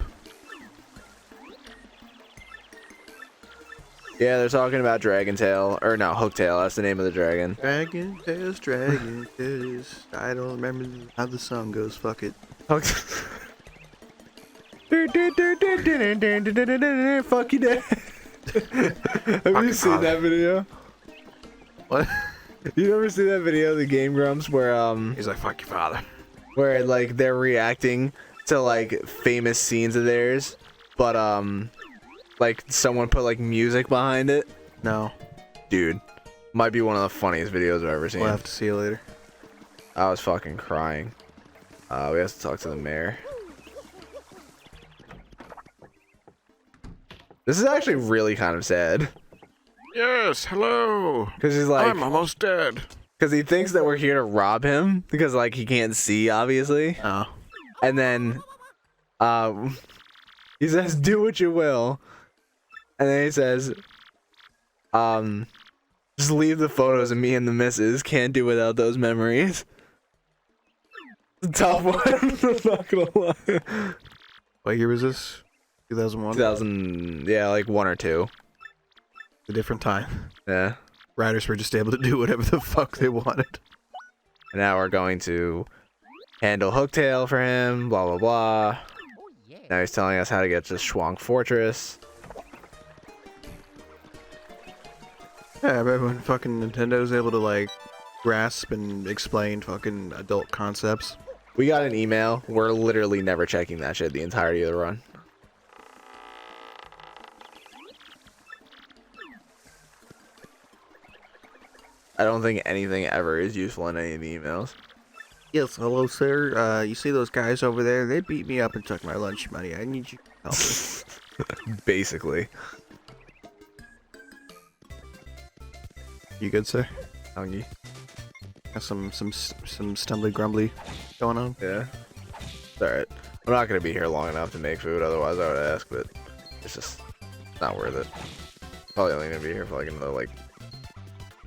Yeah, they're talking about Dragon Tail, or no, Hooktail. That's the name of the dragon. Dragon Tales, Dragon Tales. I don't remember how the song goes. Fuck it. Fuck you, Dad. Have you seen that video? What? You ever see that video of the Game Grumps where He's like, fuck your father. Where like they're reacting to like famous scenes of theirs, but like someone put like music behind it? No. Dude, might be one of the funniest videos I've ever seen. We'll have to see you later. I was fucking crying. We have to talk to the mayor. This is actually really kind of sad. Yes, hello. Because he's like, I'm almost dead. Because he thinks that we're here to rob him because like he can't see, obviously. Oh. And then he says, "Do what you will." And then he says, "Just leave the photos of me and the missus. Can't do without those memories." Tough one. I'm not gonna lie. What year was this? 2001? 2000, yeah, like 1 or 2. A different time. Yeah. Riders were just able to do whatever the fuck they wanted. And now we're going to handle Hooktail for him, blah, blah, blah. Now he's telling us how to get to Schwank Fortress. Yeah, I remember when fucking Nintendo was able to, like, grasp and explain fucking adult concepts. We got an email. We're literally never checking that shit the entirety of the run. I don't think anything ever is useful in any of the emails. Yes, hello, sir. You see those guys over there? They beat me up and took my lunch money. I need you to help me. Basically. You good, sir? Hungry? Got some stumbly grumbly going on? Yeah. It's alright. I'm not gonna be here long enough to make food, otherwise I would ask, but it's just not worth it. Probably only gonna be here for like another like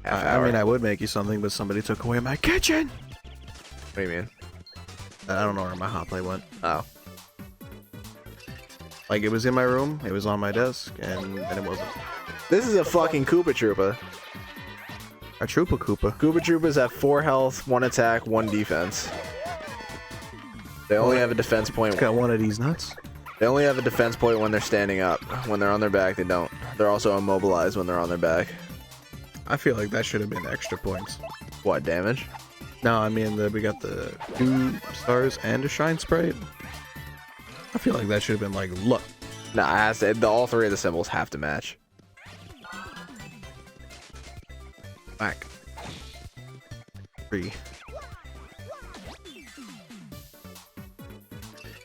half hour. I mean, I would make you something, but somebody took away my kitchen! What do you mean? I don't know where my hot plate went. Oh. Like, it was in my room, it was on my desk, and it wasn't. This is a fucking Koopa Troopa. A Troopa Koopa. Koopa Troopas have 4 health, 1 attack, 1 defense. They only have a defense point. It's got one of these nuts. They only have a defense point when they're standing up. When they're on their back, they don't. They're also immobilized when they're on their back. I feel like that should have been extra points. What, damage? No, I mean, we got the 2 stars and a shine sprite. I feel like that should have been like, look. Nah, it has to, all 3 of the symbols have to match. Back. 3.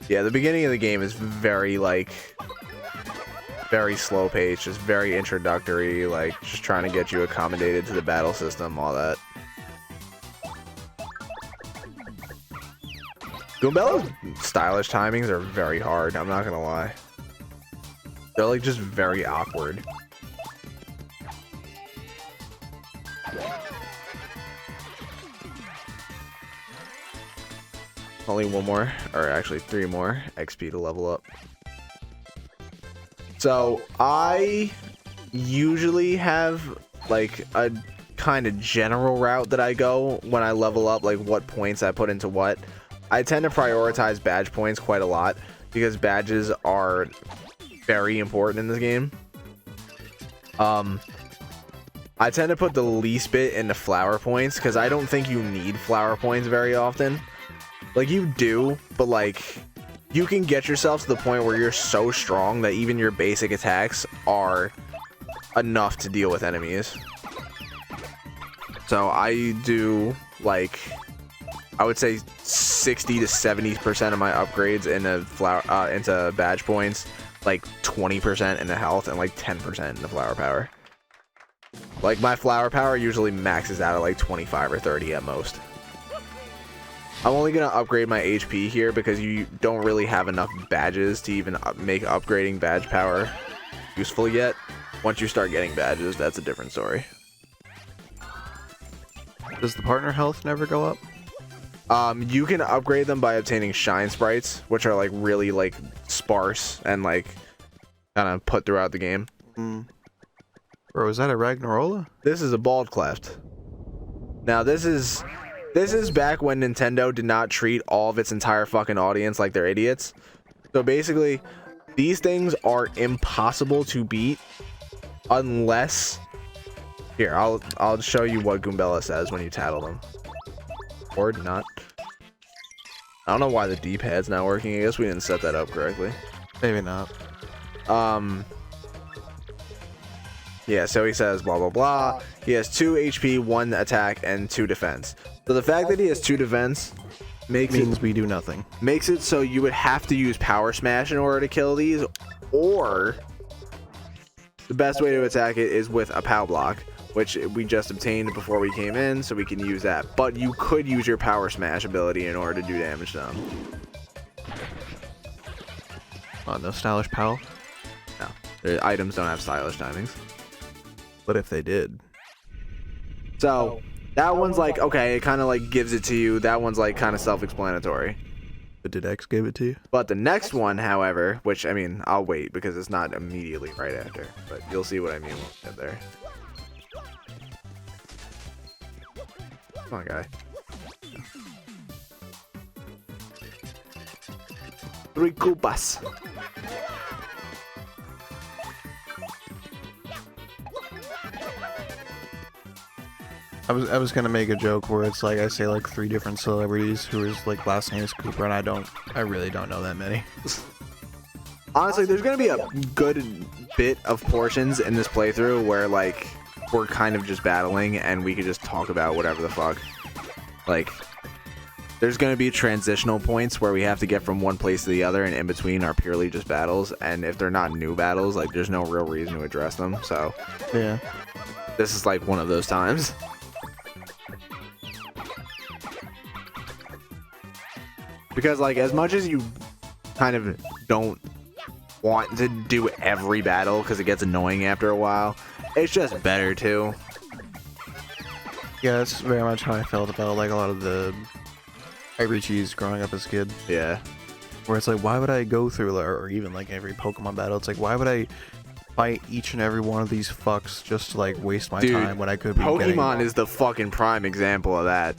Yeah, the beginning of the game is very, like, very slow paced, just very introductory, like, just trying to get you accommodated to the battle system, all that. Goombella's stylish timings are very hard, I'm not gonna lie. They're, like, just very awkward. Only 1 more, or actually 3 more XP to level up. So I usually have like a kind of general route that I go when I level up, like what points I put into what. I tend to prioritize badge points quite a lot because badges are very important in this game. I tend to put the least bit into flower points because I don't think you need flower points very often. Like, you do, but, like, you can get yourself to the point where you're so strong that even your basic attacks are enough to deal with enemies. So, I do, like, I would say 60 to 70% of my upgrades into badge points, like 20% into health, and like 10% into flower power. Like, my flower power usually maxes out at like 25 or 30 at most. I'm only going to upgrade my HP here because you don't really have enough badges to even make upgrading badge power useful yet. Once you start getting badges, that's a different story. Does the partner health never go up? You can upgrade them by obtaining shine sprites, which are like really like sparse and like kind of put throughout the game. Bro, is that a Ragnarola? This is a bald cleft. Now this is back when Nintendo did not treat all of its entire fucking audience like they're idiots. So basically, these things are impossible to beat unless... Here, I'll show you what Goombella says when you tattle them. Or not. I don't know why the D-pad's not working. I guess we didn't set that up correctly. Maybe not. Yeah, so he says blah blah blah. He has 2 HP, 1 attack, and 2 defense. So the fact that he has 2 defense means we do nothing. Makes it so you would have to use Power Smash in order to kill these, or the best way to attack it is with a POW block, which we just obtained before we came in, so we can use that. But you could use your Power Smash ability in order to do damage to them. Oh, no stylish POW? No, the items don't have stylish timings. What if they did? So that one's like, okay, it kind of like gives it to you. That one's like kind of self-explanatory. But did X give it to you? But the next one, however, which I mean, I'll wait because it's not immediately right after, but you'll see what I mean when we get there. Come on, guy. 3 Koopas. I was gonna make a joke where it's like I say like 3 different celebrities whose like last name is Cooper, and I really don't know that many. Honestly, there's gonna be a good bit of portions in this playthrough where like we're kind of just battling and we could just talk about whatever the fuck. Like, there's gonna be transitional points where we have to get from one place to the other, and in between are purely just battles. And if they're not new battles, like there's no real reason to address them. So yeah, this is like one of those times. Because like as much as you kind of don't want to do every battle because it gets annoying after a while, it's just better too. Yeah, that's very much how I felt about like a lot of the RPGs growing up as a kid. Yeah. Where it's like, why would I go through, or even like every Pokemon battle, it's like, why would I fight each and every one of these fucks just to like waste my time when I could be Pokemon is the fucking prime example of that.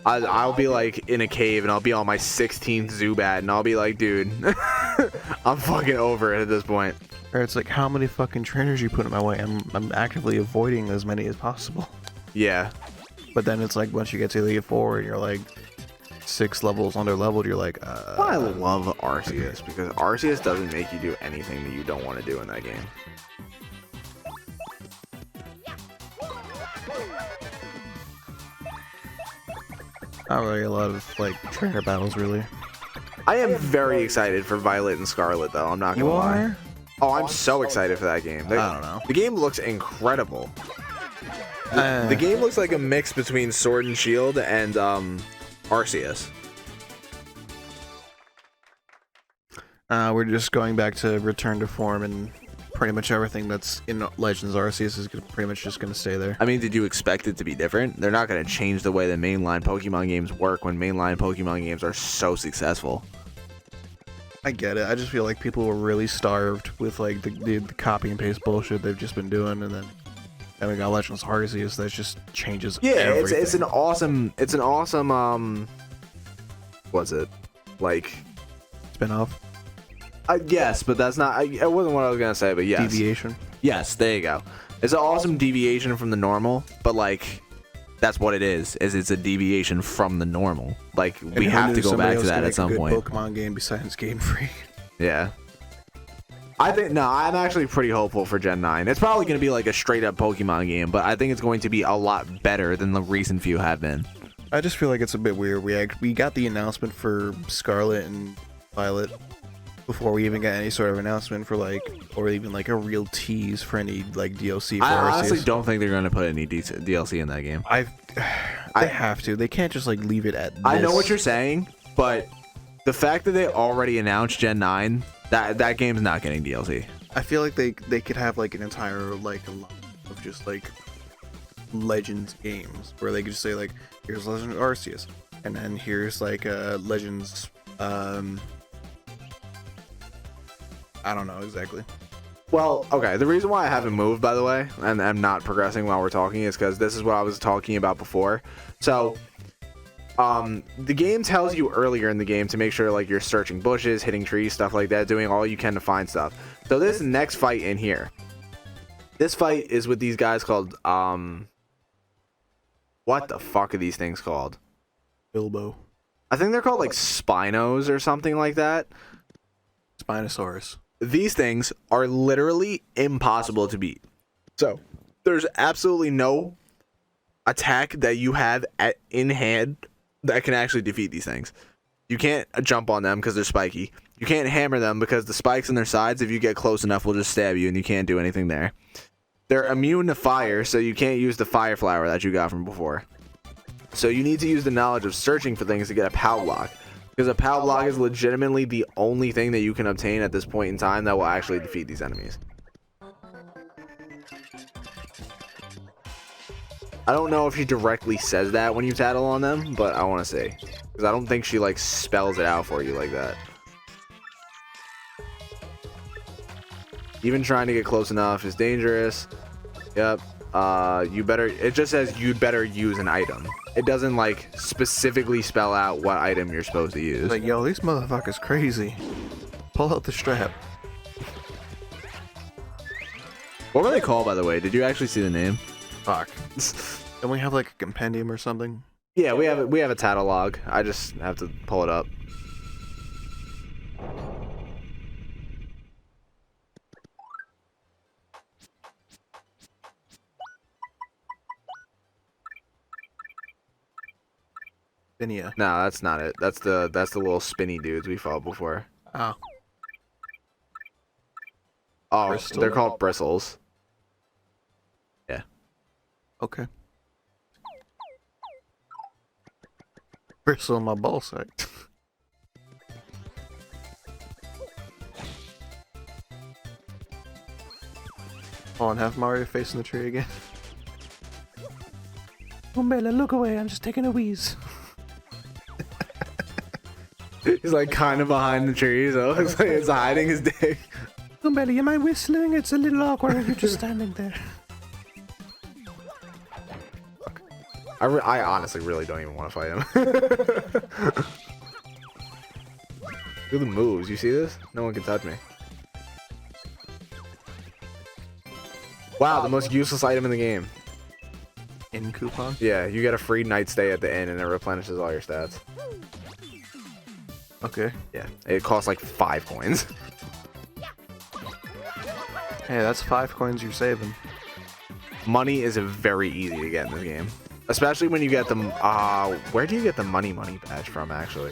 I'll be like in a cave and I'll be on my 16th Zubat and I'll be like, dude, I'm fucking over it at this point. Or it's like, how many fucking trainers you put in my way? I'm actively avoiding as many as possible. Yeah. But then it's like once you get to Elite Four and you're like 6 levels under leveled, you're like, I love Arceus because Arceus doesn't make you do anything that you don't want to do in that game. Not really a lot of like trainer battles, really. I am very excited for Violet and Scarlet, though. I'm not gonna lie. Oh, I'm so excited for that game. I don't know. The game looks incredible. The game looks like a mix between Sword and Shield and Arceus. We're just going back to Return to Form, and pretty much everything that's in Legends Arceus is pretty much just going to stay there. I mean, did you expect it to be different? They're not going to change the way the mainline Pokemon games work when mainline Pokemon games are so successful. I get it. I just feel like people were really starved with like the copy and paste bullshit they've just been doing, and then we got Legends Arceus that just changes everything. it's an awesome what's it like spin-off? Yes, but that's not. It wasn't what I was gonna say, but yes. Deviation. Yes, there you go. It's an awesome deviation from the normal, but like, that's what it is. It's a deviation from the normal. Like, we have to go back to that at some point. Pokemon game besides Game Freak. Yeah. I'm actually pretty hopeful for Gen 9. It's probably gonna be like a straight up Pokemon game, but I think it's going to be a lot better than the recent few have been. I just feel like it's a bit weird. We got the announcement for Scarlet and Violet before we even got any sort of announcement for like, or even like a real tease for any like DLC for I honestly Arceus. don't think they're going to put any DLC in that game. They have to. They can't just like leave it at this. I know what you're saying, but the fact that they already announced Gen 9, that game's not getting DLC. I feel like they could have like an entire like a lot of just like Legends games where they could just say like, here's Legends Arceus, and then here's like Legends I don't know exactly. Well, okay, the reason why I haven't moved, by the way, and I'm not progressing while we're talking, is because this is what I was talking about before. So, the game tells you earlier in the game to make sure, like, you're searching bushes, hitting trees, stuff like that, doing all you can to find stuff. So this next fight in here, this fight is with these guys called, what the fuck are these things called? Bilbo. I think they're called, like, Spinos or something like that. Spinosaurus. These things are literally impossible to beat. So, there's absolutely no attack that you have in hand that can actually defeat these things. You can't jump on them because they're spiky. You can't hammer them because the spikes in their sides, if you get close enough, will just stab you and you can't do anything there. They're immune to fire, so you can't use the fire flower that you got from before. So you need to use the knowledge of searching for things to get a POW block. Because a POW block is legitimately the only thing that you can obtain at this point in time that will actually defeat these enemies. I don't know if she directly says that when you tattle on them, but I want to say. Because I don't think she like spells it out for you like that. Even trying to get close enough is dangerous. Yep. You better, it just says you'd better use an item. It doesn't like specifically spell out what item you're supposed to use. Like, yo, these motherfuckers crazy. Pull out the strap. What were they called, by the way? Did you actually see the name? Fuck. Don't we have like a compendium or something? Yeah, we have a tattle log. I just have to pull it up. Spinia. No, that's not it. That's the little spinny dudes we fought before. Oh. Oh, Bristle? they're called bristles. Yeah. Okay. Bristle on my ball sack. Oh, and have Mario facing the tree again. Goombella, look away. I'm just taking a wheeze. He's like kind of behind the trees. So it looks like it's hiding his dick. Goombella, you mind whistling? It's a little awkward. You're just standing there. I honestly really don't even want to fight him. Look at the moves. You see this? No one can touch me. Wow, the most useless item in the game. In coupon? Yeah, you get a free night stay at the inn and it replenishes all your stats. Okay. Yeah, it costs like 5 coins. Hey, that's 5 coins you're saving. Money is very easy to get in this game. Especially when you get the, where do you get the money badge from, actually?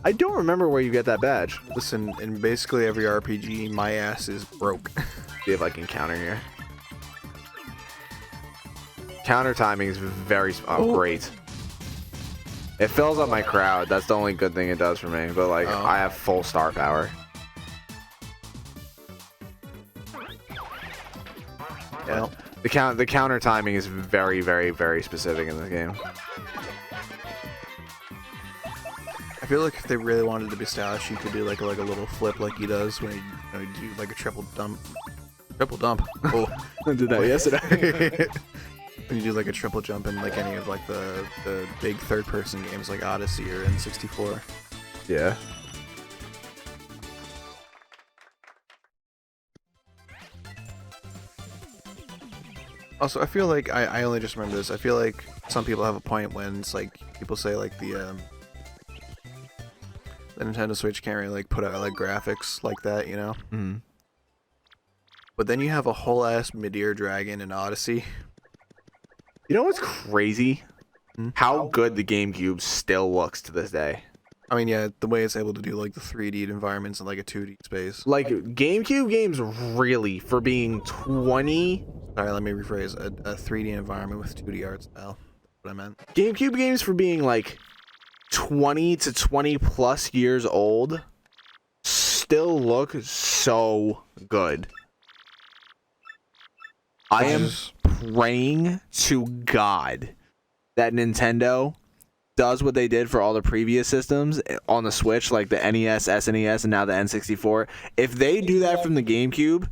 I don't remember where you get that badge. Listen, in basically every RPG, my ass is broke. See if I can counter here. Counter timing is very, great. It fills up my crowd. That's the only good thing it does for me. But like, I have full star power. Well, the counter timing is very, very, very specific in this game. I feel like if they really wanted to be stylish, you could do like a little flip like he does when you do like a triple dump. Triple dump. Oh, I did that yesterday. When you do like a triple jump in like any of like the big third-person games like Odyssey or N64. Yeah. Also, I feel like I only just remember this. I feel like some people have a point when it's like people say like the Nintendo Switch can't really like put out like graphics like that, you know. Mm-hmm. But then you have a whole ass mid-ear dragon in Odyssey. You know what's crazy? Hmm? How good the GameCube still looks to this day. I mean, yeah, the way it's able to do like the 3D environments in like a 2D space. Like GameCube games really, for being 20. Sorry, let me rephrase. A 3D environment with 2D art style. That's what I meant. GameCube games for being like 20 to 20 plus years old still look so good. I am praying to God that Nintendo does what they did for all the previous systems on the Switch, like the NES, SNES, and now the N64. If they do that from the GameCube,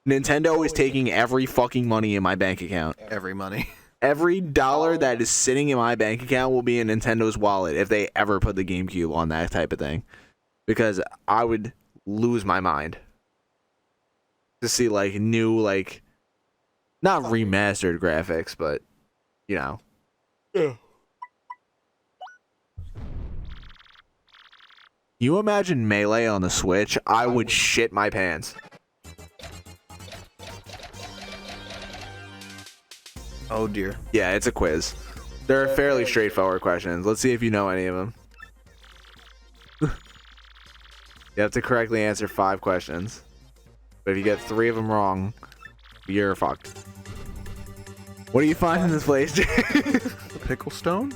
Nintendo is taking every fucking money in my bank account. Every money. Every dollar that is sitting in my bank account will be in Nintendo's wallet if they ever put the GameCube on that type of thing. Because I would lose my mind to see like new, like, not remastered graphics, but, you know. Yeah. You imagine Melee on the Switch? I would shit my pants. Oh dear. Yeah, it's a quiz. They're fairly straightforward questions. Let's see if you know any of them. You have to correctly answer 5 questions. But if you get 3 of them wrong, you're fucked. What do you find in this place, Jay? The pickle stone?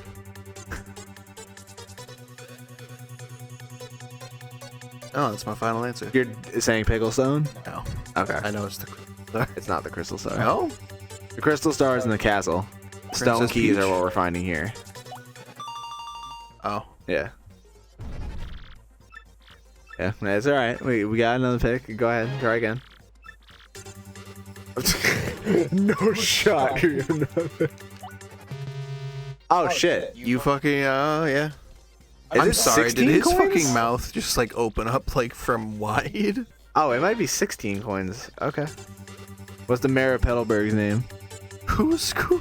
Oh, that's my final answer. You're saying pickle stone? No. Okay. I know it's the crystal star. It's not the crystal star. No? The crystal star is in the castle. Stone Princess keys Peach? are what we're finding here. Oh. Yeah. Yeah, that's alright. We got another pick. Go ahead. Try again. No shot. Oh, shit. You fucking, yeah. Is I'm it sorry, 16 did his coins? fucking mouth just like open up like from wide? Oh, it might be 16 coins. Okay. What's the mayor of Petalburg's name? Who's the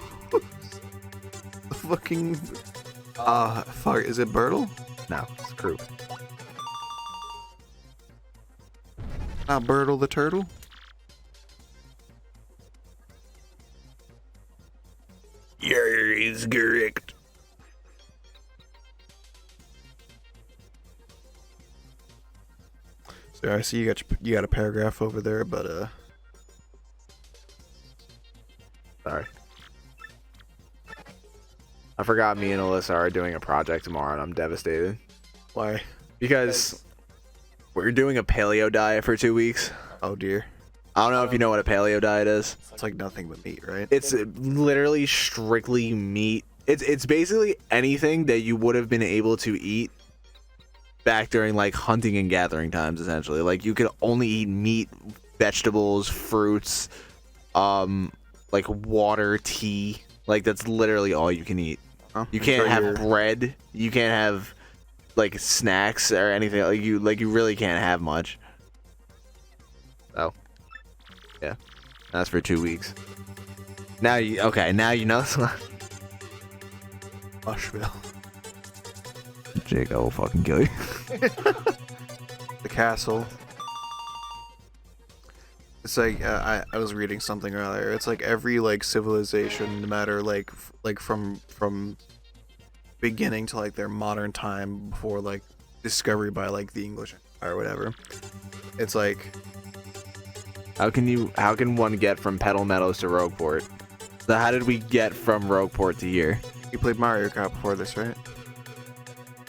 fucking fuck, is it Bertle? No, it's Croup. Not Bertle the turtle? Yeah, he's correct. So I see you got a paragraph over there, but Sorry. I forgot me and Alyssa are doing a project tomorrow and I'm devastated. why? Because we're doing a paleo diet for 2 weeks. Oh dear. I don't know if you know what a paleo diet is. It's like nothing but meat, right? It's literally strictly meat. It's basically anything that you would have been able to eat back during like hunting and gathering times, essentially. Like you could only eat meat, vegetables, fruits, like water, tea. Like that's literally all you can eat. Oh, You can't have bread. You can't have like snacks or anything. Like you really can't have much. So, yeah, that's for 2 weeks. Now you know. Mushville. Jake, I will fucking kill you. The castle. It's like I was reading something earlier. It's like every like civilization, no matter like from beginning to like their modern time before like discovery by like the English Empire or whatever. It's like How can one get from Petal Meadows to Rogueport? So how did we get from Rogueport to here? you played Mario Kart before this, right?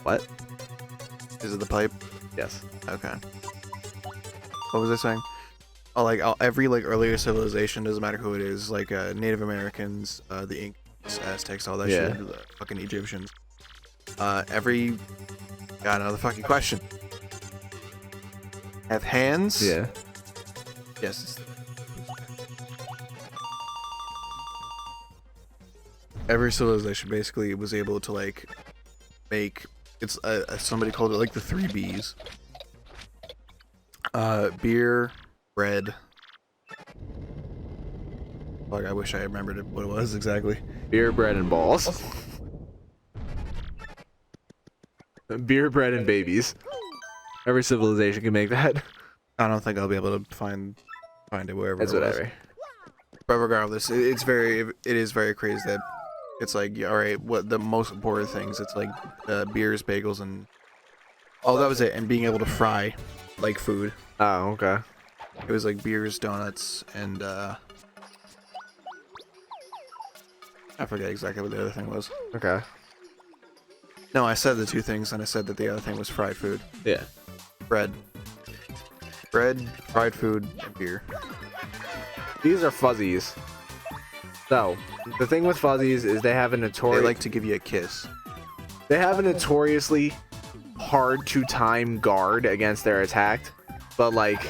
What? Is it the pipe? Yes. Okay. What was I saying? Oh, like every like earlier civilization, doesn't matter who it is, like Native Americans, the Incas, Aztecs, all that Yeah. shit, the fucking Egyptians. Got another fucking question. Have hands? Yeah. Yes. Every civilization basically was able to like make it's somebody called it like the 3 B's. Beer, bread. Fuck, I wish I remembered what it was exactly. Beer, bread, and balls. Beer, bread, and babies. Every civilization can make that. I don't think I'll be able to find it wherever. It's it was. whatever. But regardless, it is very crazy that it's like, all right, what the most important things? It's like beers, bagels, and that was it. And being able to fry like food. Oh, okay. It was like beers, donuts, and I forget exactly what the other thing was. Okay. No, I said the 2 things, and I said that the other thing was fried food. Yeah. Bread, fried food, and beer. These are fuzzies. So, the thing with fuzzies is they have a They notorious... like to give you a kiss. They have a notoriously hard to time guard against their attack, but like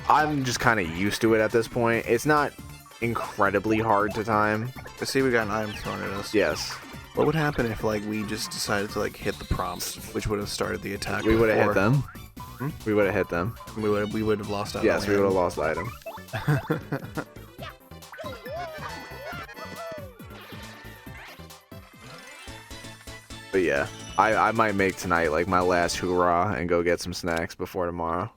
I'm just kind of used to it at this point. It's not incredibly hard to time. I see we got an item thrown at us. Yes, What would happen if like we just decided to like hit the prompt, which would have started the attack? we would have hit before? them. We would have hit them. We would have lost out. Yes, on we the would have item. lost the item. But yeah, I might make tonight like my last hoorah and go get some snacks before tomorrow.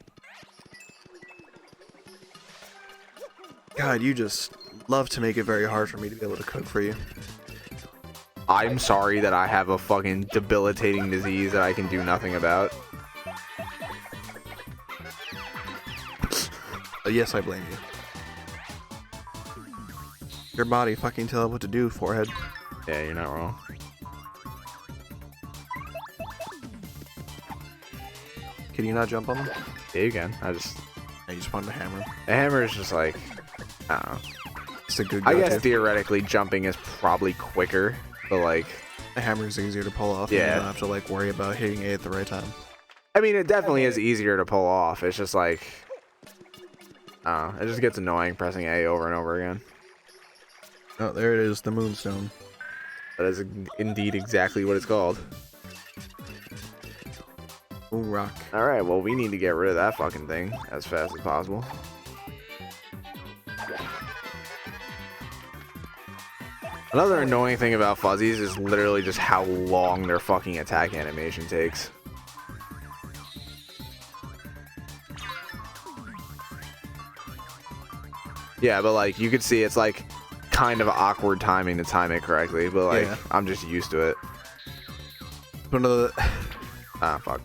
God, you just love to make it very hard for me to be able to cook for you. I'm sorry that I have a fucking debilitating disease that I can do nothing about. Yes, I blame you. Your body fucking tell it what to do, forehead. Yeah, you're not wrong. Can you not jump on them? Yeah, you can. I just wanted to hammer. the hammer is just like, I don't know. It's a good I go-to. guess theoretically jumping is probably quicker, but like, The hammer is easier to pull off. Yeah. And you don't have to like worry about hitting it at the right time. I mean, it definitely is easier to pull off. It's just like, it just gets annoying pressing A over and over again. Oh, there it is, the moonstone. That is indeed exactly what it's called. Moon rock. All right, well, we need to get rid of that fucking thing as fast as possible. Another annoying thing about fuzzies is literally just how long their fucking attack animation takes. Yeah, but like you could see it's like kind of awkward timing to time it correctly, but like Yeah. I'm just used to it. One of the Ah, fuck.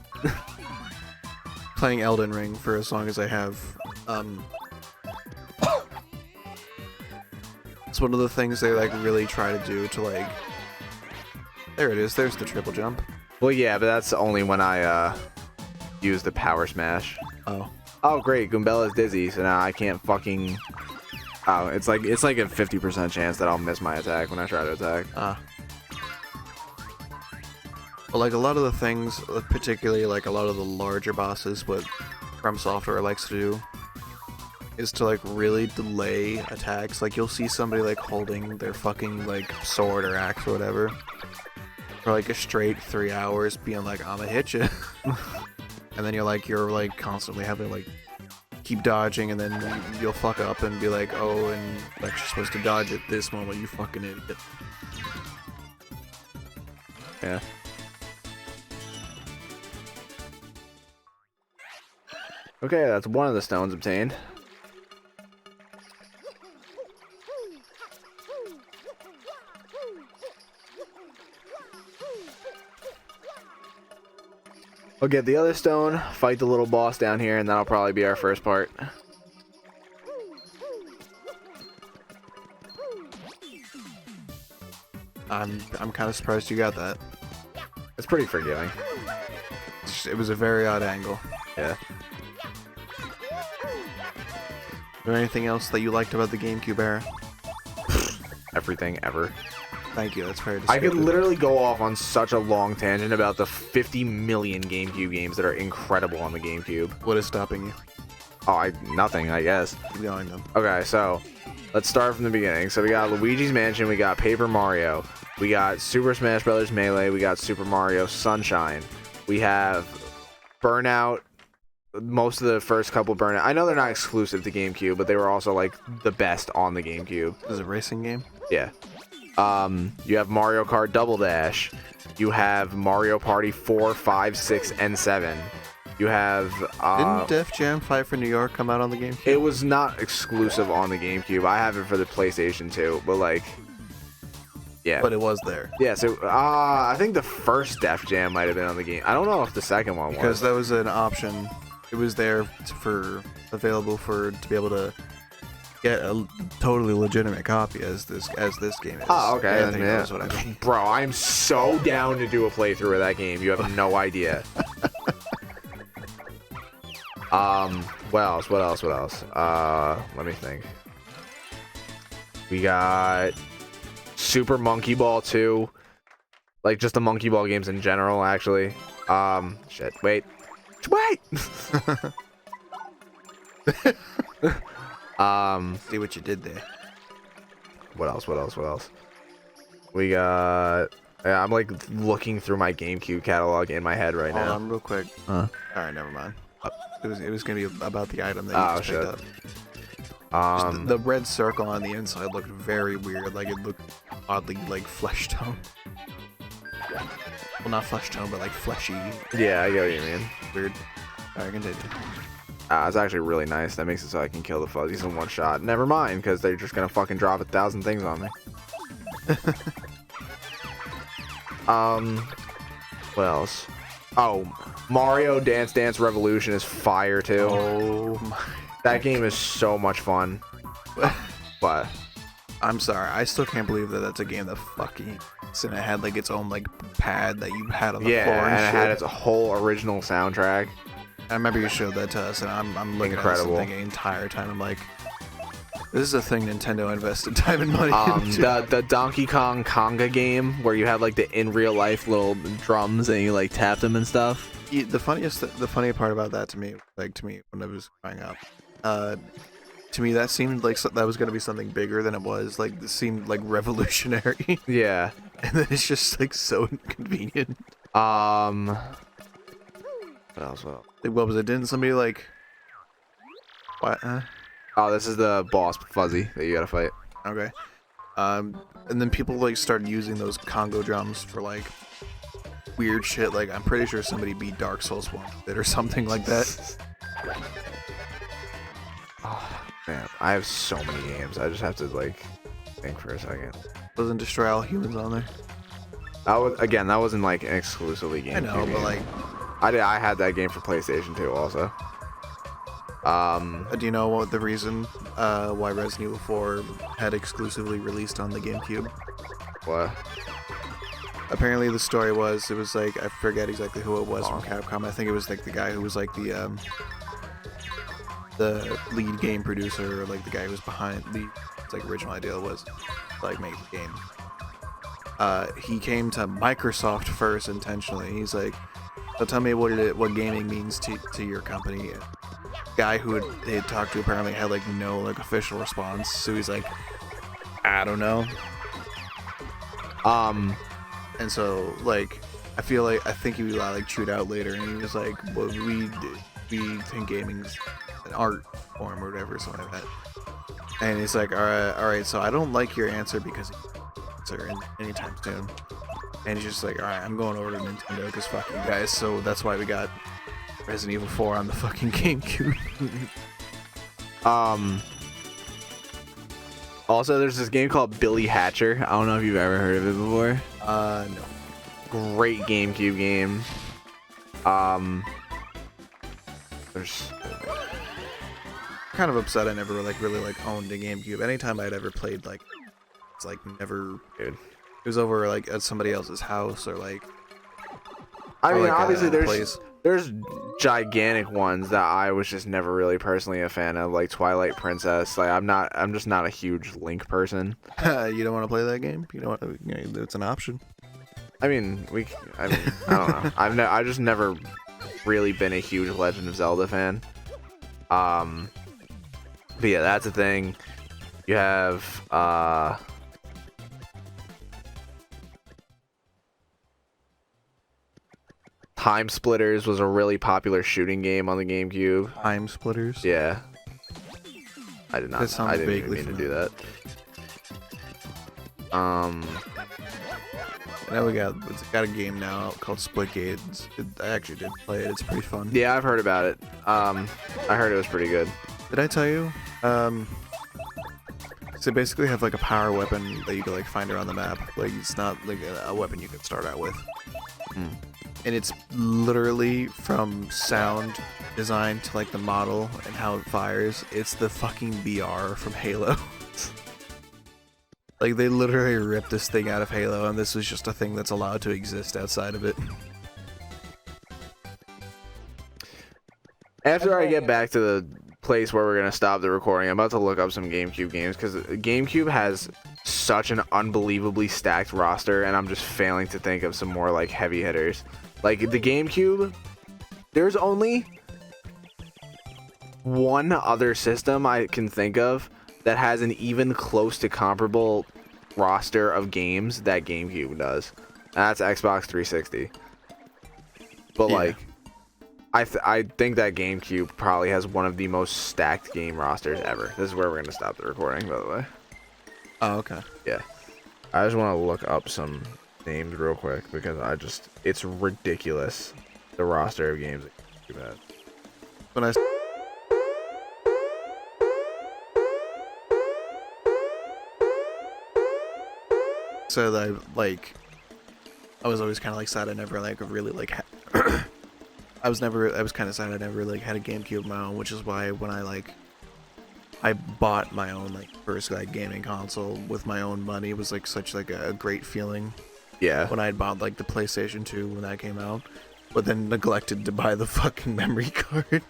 playing Elden Ring for as long as I have. It's one of the things they like really try to do to like. There it is. There's the triple jump. Well, yeah, but that's only when I use the power smash. Oh. Oh, great, Goombella's dizzy, so now I can't fucking. Oh, it's like a 50% chance that I'll miss my attack when I try to attack. But like a lot of the things, particularly like a lot of the larger bosses, what From Software likes to do is to like really delay attacks. Like you'll see somebody like holding their fucking like sword or axe or whatever for like a straight 3 hours, being like, "I'ma hit you," and then you're like constantly having to like keep dodging, and then you'll fuck up and be like, "Oh, and like you're supposed to dodge at this moment, you fucking idiot." Yeah. Okay, that's one of the stones obtained. We'll get the other stone, fight the little boss down here, and that'll probably be our first part. I'm kind of surprised you got that. It's pretty forgiving. It was a very odd angle. Yeah. Is there anything else that you liked about the GameCube era? Everything ever. Thank you, that's very I descriptive. could literally go off on such a long tangent about the 50 million GameCube games that are incredible on the GameCube. What is stopping you? Oh, nothing, I guess. Keep going then. Okay, so let's start from the beginning. So we got Luigi's Mansion, we got Paper Mario, we got Super Smash Bros. Melee, we got Super Mario Sunshine, we have Burnout, most of the first couple Burnout. I know they're not exclusive to GameCube, but they were also like the best on the GameCube. This is a racing game? Yeah. You have Mario Kart Double Dash. You have Mario Party 4, 5, 6, and 7. You have... Didn't Def Jam Fight for New York come out on the GameCube? It was not exclusive on the GameCube. I have it for the PlayStation 2, but like... Yeah. But it was there. Yeah, so I think the first Def Jam might have been on the game. I don't know if the second one was. Because that was an option. It was there available to be able to get a totally legitimate copy as this game is. Oh, okay. I think Yeah. that's what I mean. Bro, I'm so down to do a playthrough of that game. You have no idea. What else? Let me think. We got Super Monkey Ball 2. Like, just the Monkey Ball games in general, actually. Shit. Wait. See what you did there. What else? We got... Yeah, I'm like looking through my GameCube catalog in my head right Hold now. on, real quick. Alright, never mind. It was gonna be about the item that you just picked up. Just the red circle on the inside looked very weird. Like, it looked oddly like flesh tone. Well, not flesh tone, but like fleshy. Yeah, I get what you mean. Weird. Alright, continue. It's actually really nice. That makes it so I can kill the fuzzies in one shot. Never mind, because they're just gonna fucking drop 1,000 things on me. What else? Oh, Mario Dance Dance Revolution is fire too. Oh my. That game is so much fun. But I'm sorry, I still can't believe that that's a game that fucking and it had like its own like pad that you had on the floor and it shit. had its whole original soundtrack. I remember you showed that to us, and I'm looking Incredible. at this thing the entire time. I'm like, this is a thing Nintendo invested time and money into. The Donkey Kong Conga game where you had like the in real life little drums and you like tapped them and stuff. The funny part about that to me when I was growing up, to me that seemed like that was gonna be something bigger than it was. Like it seemed like revolutionary. Yeah. And then it's just like so inconvenient. What else? What was it? Didn't somebody like what? Oh, this is the boss Fuzzy that you gotta fight. Okay. And then people like started using those Congo drums for like weird shit. Like I'm pretty sure somebody beat Dark Souls 1 with it or something like that. Oh man, I have so many games. I just have to like think for a second. Doesn't Destroy All Humans on there? That wasn't like an exclusively game. I know, but like I had that game for PlayStation 2 also. do you know what the reason why Resident Evil 4 had exclusively released on the GameCube? What? Apparently the story was, it was like, I forget exactly who it was from Capcom. I think it was like the guy who was like the lead game producer, or like the guy who was behind the like original idea was like make the game. He came to Microsoft first intentionally. He's like, so tell me what gaming means to your company. Guy who they talked to apparently had like no like official response, so he's like, I don't know. And so like I think he was like chewed out later, and he was like, well, we think gaming's an art form or whatever, something like that. And he's like, all right, so I don't like your answer because anytime soon. And he's just like, all right, I'm going over to Nintendo because fuck you guys. So that's why we got Resident Evil 4 on the fucking GameCube. Also, there's this game called Billy Hatcher. I don't know if you've ever heard of it before. No. Great GameCube game. There's kind of upset I never really owned a GameCube. Anytime I'd ever played, like, it's like never, dude. It was over like at somebody else's house or like. I mean, like obviously there's gigantic ones that I was just never really personally a fan of, like Twilight Princess. Like I'm just not a huge Link person. You don't want to play that game? You don't want to, it's an option. I mean, I don't know. I just never really been a huge Legend of Zelda fan. But yeah, that's a thing. You have Time Splitters was a really popular shooting game on the GameCube. Time Splitters? Yeah. I didn't even mean to do that. Now it's got a game now out called Splitgate. I actually did play it. It's pretty fun. Yeah, I've heard about it. I heard it was pretty good. Did I tell you? So basically have like a power weapon that you can like find around the map. Like it's not like a weapon you can start out with. And it's literally from sound design to like the model and how it fires. It's the fucking BR from Halo. Like they literally ripped this thing out of Halo, and this was just a thing that's allowed to exist outside of it. After I get back to the place where we're gonna stop the recording, I'm about to look up some GameCube games because GameCube has such an unbelievably stacked roster, and I'm just failing to think of some more like heavy hitters. Like the GameCube, there's only one other system I can think of that has an even close to comparable roster of games that GameCube does. That's Xbox 360. But like, I think that GameCube probably has one of the most stacked game rosters ever. This is where we're gonna stop the recording, by the way. Oh, okay. Yeah. I just want to look up some names real quick because it's ridiculous, the roster of games that GameCube has. When I so that I was always kind of like sad I never like really like I was kind of sad I never like had a GameCube of my own, which is why when I bought my own like first like gaming console with my own money, it was like such like a great feeling. Yeah. When I had bought like the PlayStation 2 when that came out, but then neglected to buy the fucking memory card,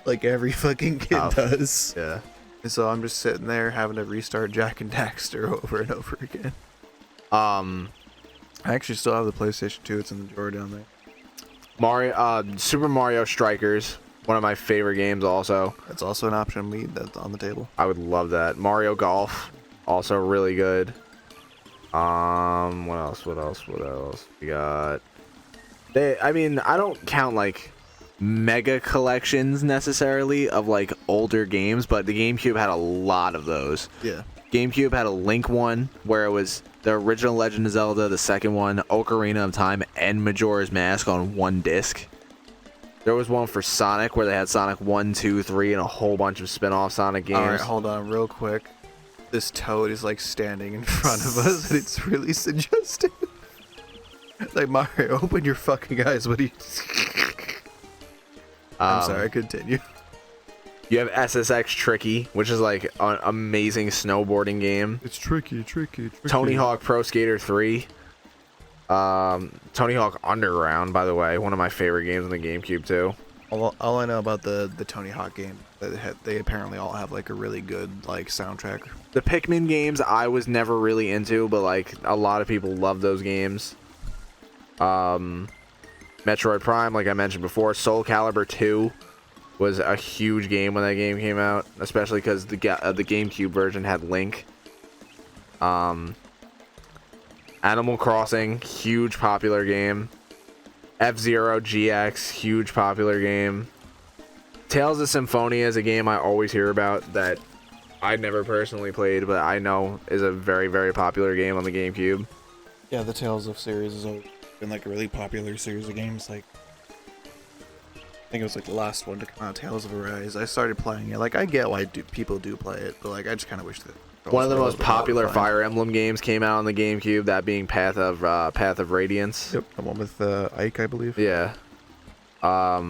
like every fucking kid does. Yeah. And so I'm just sitting there having to restart Jack and Daxter over and over again. I actually still have the PlayStation 2. It's in the drawer down there. Super Mario Strikers, one of my favorite games. Also, that's also an option that's on the table. I would love that. Mario Golf, also really good. What else? We got. I mean, I don't count like mega collections necessarily of like older games, but the GameCube had a lot of those. Yeah. GameCube had a Link one where it was the original Legend of Zelda, the second one, Ocarina of Time, and Majora's Mask on one disc. There was one for Sonic where they had Sonic 1, 2, 3, and a whole bunch of spin-off Sonic games. Alright, hold on real quick. This toad is like standing in front of us and it's really suggestive. Like, Mario, open your fucking eyes. What do you... I'm sorry, continue. You have SSX Tricky, which is like an amazing snowboarding game. It's tricky. Tony Hawk Pro Skater 3. Tony Hawk Underground, by the way, one of my favorite games on the GameCube too. All I know about the Tony Hawk game, they apparently all have like a really good like soundtrack. The Pikmin games I was never really into, but like a lot of people love those games. Metroid Prime, like I mentioned before, Soul Calibur 2 was a huge game when that game came out, especially because the GameCube version had Link. Animal Crossing, huge popular game. F-Zero GX, huge popular game. Tales of Symphonia is a game I always hear about that I never personally played, but I know is a very, very popular game on the GameCube. Yeah, the Tales of series has always been like a really popular series of games. Like, I think it was like the last one to come out, Tales of Arise. I started playing it. Like, I get why people do play it, but like, I just kind of wish that. One of the most popular Fire Emblem games came out on the GameCube, that being Path of Radiance. Yep, the one with Ike, I believe. Yeah. I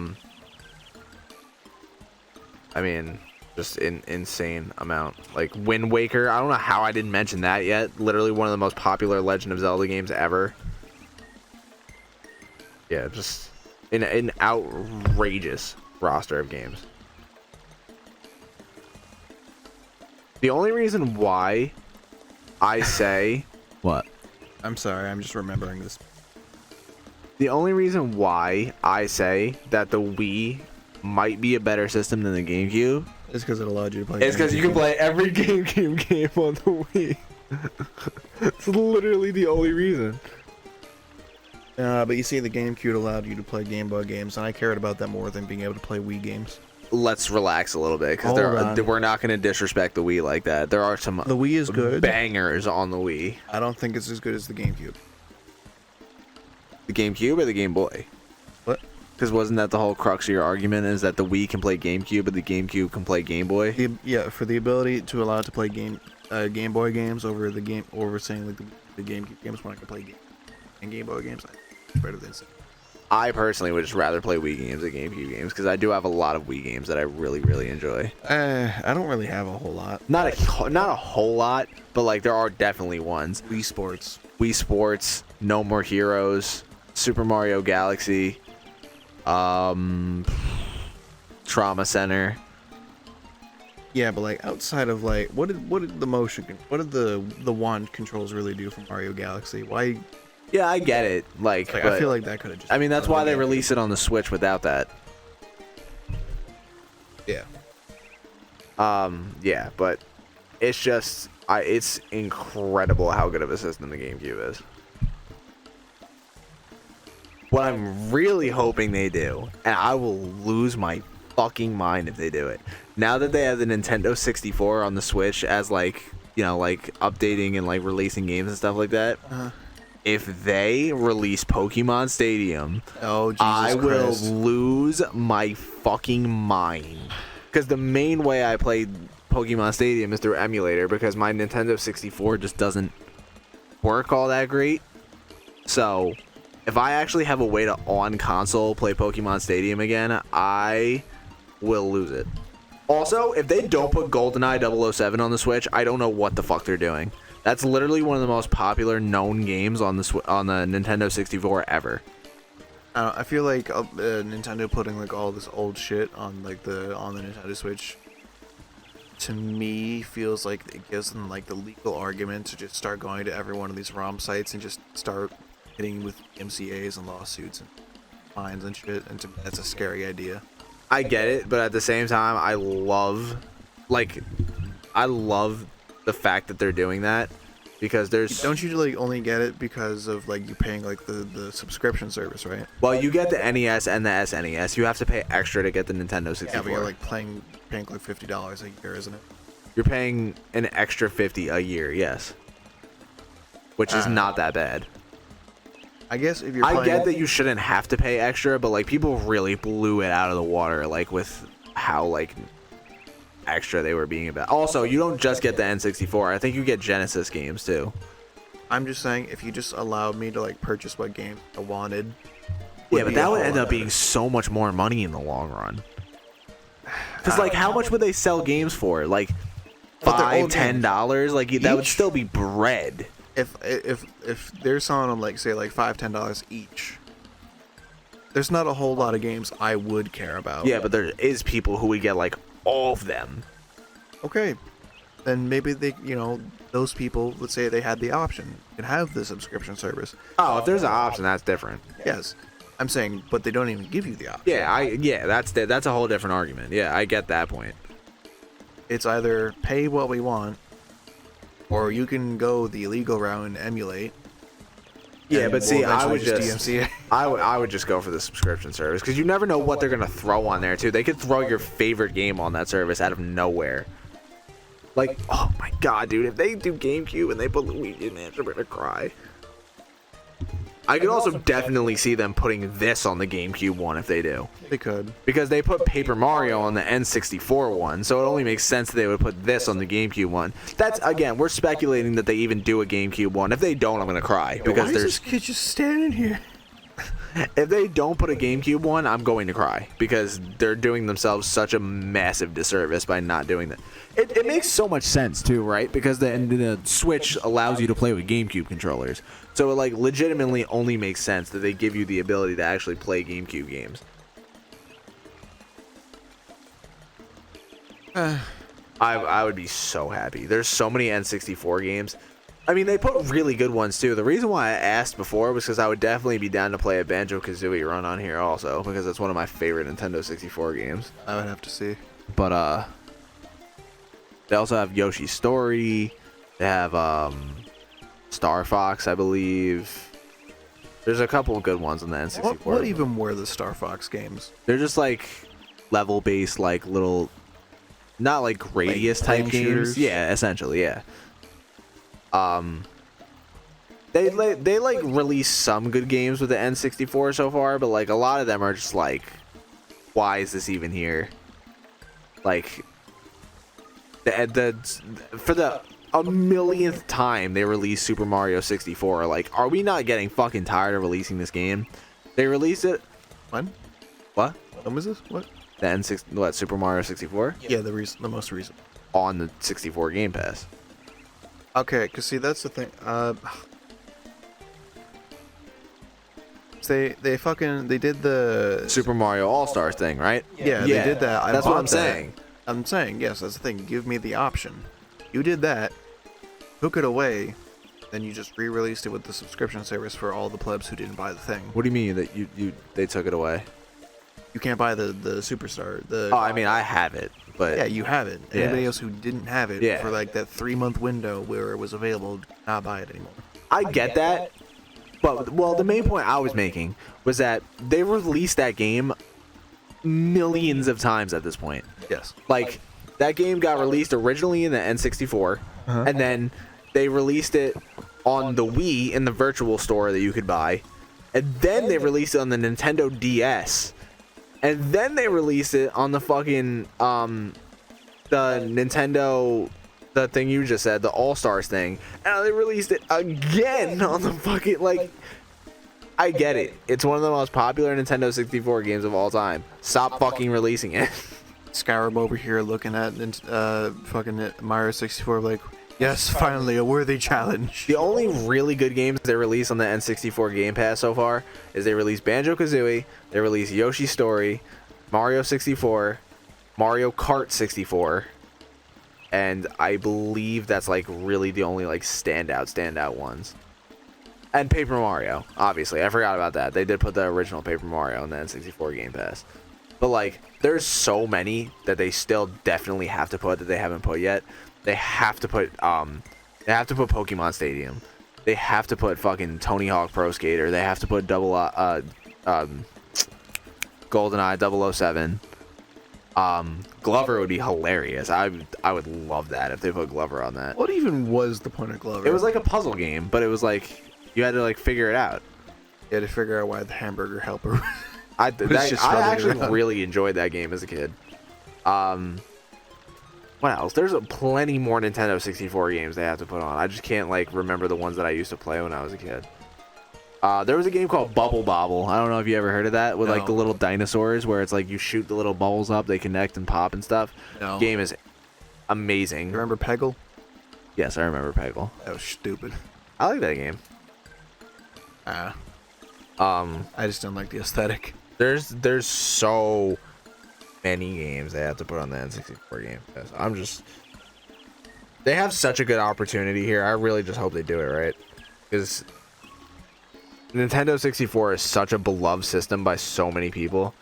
mean, just an insane amount. Like Wind Waker, I don't know how I didn't mention that yet. Literally one of the most popular Legend of Zelda games ever. Yeah, just an outrageous roster of games. The only reason why I say... What? I'm sorry, I'm just remembering this. The only reason why I say that the Wii might be a better system than the GameCube is because it allowed you to play... It's because you can play every GameCube game on the Wii. It's literally the only reason. But you see, the GameCube allowed you to play Game Boy games, and I cared about that more than being able to play Wii games. Let's relax a little bit, because we're not going to disrespect the Wii like that. There are some the Wii is good bangers on the Wii. I don't think it's as good as the GameCube. The GameCube or the Game Boy? What? Because wasn't that the whole crux of your argument, is that the Wii can play GameCube, but the GameCube can play Game Boy? Yeah, for the ability to allow it to play Game Boy games over saying like the GameCube games when I can play Game Boy games, it's better than. I personally would just rather play Wii games than GameCube games, because I do have a lot of Wii games that I really, really enjoy. I don't really have a whole lot. Not a whole lot, but like there are definitely ones. Wii Sports, No More Heroes, Super Mario Galaxy, Trauma Center. Yeah, but like outside of like what did the wand controls really do for Mario Galaxy? Why? Yeah, I get it. Like I feel like that could have just... I mean, that's why they release it on the Switch without that. Yeah. Yeah, but it's just... it's incredible how good of a system the GameCube is. What I'm really hoping they do, and I will lose my fucking mind if they do it, now that they have the Nintendo 64 on the Switch as like, you know, like updating and like releasing games and stuff like that... If they release Pokemon Stadium, I will lose my fucking mind. Because the main way I played Pokemon Stadium is through emulator, because my Nintendo 64 just doesn't work all that great. So, if I actually have a way to on console play Pokemon Stadium again, I will lose it. Also, if they don't put GoldenEye 007 on the Switch, I don't know what the fuck they're doing. That's literally one of the most popular known games on the Nintendo 64 ever. I feel like Nintendo putting like all this old shit on like on the Nintendo Switch, to me feels like it gives them like the legal argument to just start going to every one of these ROM sites and just start hitting with MCAs and lawsuits and fines and shit. And to me, that's a scary idea. I get it, but at the same time, I love the fact that they're doing that, because there's... Don't you like only get it because of like you paying like the subscription service, right? Well, you get the NES and the SNES. You have to pay extra to get the Nintendo 64. Yeah, but you're like paying like $50 a year, isn't it? You're paying an extra $50 a year, yes, which is not that bad. I guess if you're I get that you shouldn't have to pay extra, but like people really blew it out of the water, like with how like extra they were being about. Also, you don't just get the N64. I think you get Genesis games too. I'm just saying, if you just allowed me to like purchase what game I wanted. Yeah, but that would end up being so much more money in the long run. Because like, how much would they sell games for? Like $5-10? Like that would still be bread. If they're selling them like say like $5-10 each, there's not a whole lot of games I would care about. Yeah, but there is people who would get like all of them. Okay, then maybe they, those people, let's say they had the option, can have the subscription service. Oh, if there's an option, that's different. Yes, I'm saying, but they don't even give you the option. Yeah, that's a whole different argument. Yeah, I get that point. It's either pay what we want, or you can go the illegal route and emulate. Yeah, but see, I would DMCA. I would just go for the subscription service, because you never know what they're gonna throw on there too. They could throw your favorite game on that service out of nowhere. Like, oh my god, dude! If they do GameCube and they put Luigi in it, I'm gonna cry. I could also definitely see them putting this on the GameCube one if they do. They could. Because they put Paper Mario on the N64 one, so it only makes sense that they would put this on the GameCube one. That's, again, we're speculating that they even do a GameCube one. If they don't, I'm going to cry. Because why is this kid just standing here? If they don't put a GameCube one, I'm going to cry. Because they're doing themselves such a massive disservice by not doing that. It makes so much sense, too, right? Because the Switch allows you to play with GameCube controllers. So it, like, legitimately only makes sense that they give you the ability to actually play GameCube games. I would be so happy. There's so many N64 games. I mean, they put really good ones, too. The reason why I asked before was because I would definitely be down to play a Banjo-Kazooie run on here also, because that's one of my favorite Nintendo 64 games. I would have to see. But, they also have Yoshi's Story. They have, Star Fox, I believe. There's a couple of good ones on the N64. What even were the Star Fox games? They're just, like, level-based, like, little... Not, like, radius type games. Shooters? Yeah, essentially, yeah. They like release some good games with the N64 so far, but like a lot of them are just like, why is this even here? Like for the a millionth time they released Super Mario 64. Like, are we not getting fucking tired of releasing this game? They released it. When? What? When was this? What? The N6. What? Super Mario 64? Yeah, the most recent. On the 64 Game Pass. Okay, cause see that's the thing. They did the Super Mario All-Stars thing, right? Yeah, they did that. That's what I'm saying. I'm saying, yes, that's the thing. Give me the option. You did that, took it away, then you just re-released it with the subscription service for all the plebs who didn't buy the thing. What do you mean that they took it away? You can't buy the Superstar. Oh, I mean, I have it, but yeah, you have it. Yeah. Anybody else who didn't have it for like that 3-month window where it was available, did not buy it anymore. I get that, but well, the main point I was making was that they released that game millions of times at this point. Yes. Like, that game got released originally in the N64, and then they released it on the Wii in the virtual store that you could buy, and then they released it on the Nintendo DS, and then they released it on the fucking the Nintendo, the thing you just said, the All-Stars thing, and they released it again on the fucking, like, I get it. It's one of the most popular Nintendo 64 games of all time. Stop fucking releasing it. Skyrim over here looking at fucking Mario 64 like, yes, finally a worthy challenge. The only really good games they released on the N64 Game Pass so far is they released Banjo-Kazooie, they released Yoshi's Story, Mario 64, Mario Kart 64, and I believe that's like really the only like standout ones. And Paper Mario, obviously. I forgot about that. They did put the original Paper Mario in the N64 Game Pass. But like, there's so many that they still definitely have to put that they haven't put yet. They have to put Pokemon Stadium. They have to put fucking Tony Hawk Pro Skater. They have to put GoldenEye 007. Glover would be hilarious. I would love that if they put Glover on that. What even was the point of Glover? It was like a puzzle game, but it was like you had to like figure it out. You had to figure out why the hamburger helper. I actually really enjoyed that game as a kid. What else? There's plenty more Nintendo 64 games they have to put on. I just can't like remember the ones that I used to play when I was a kid. There was a game called Bubble Bobble. I don't know if you ever heard of that with like the little dinosaurs where it's like you shoot the little bubbles up, they connect and pop and stuff. No. Game is amazing. You remember Peggle? Yes, I remember Peggle. That was stupid. I like that game. I just don't like the aesthetic. There's so many games they have to put on the N64 Game Pass. They have such a good opportunity here. I really just hope they do it right, because Nintendo 64 is such a beloved system by so many people.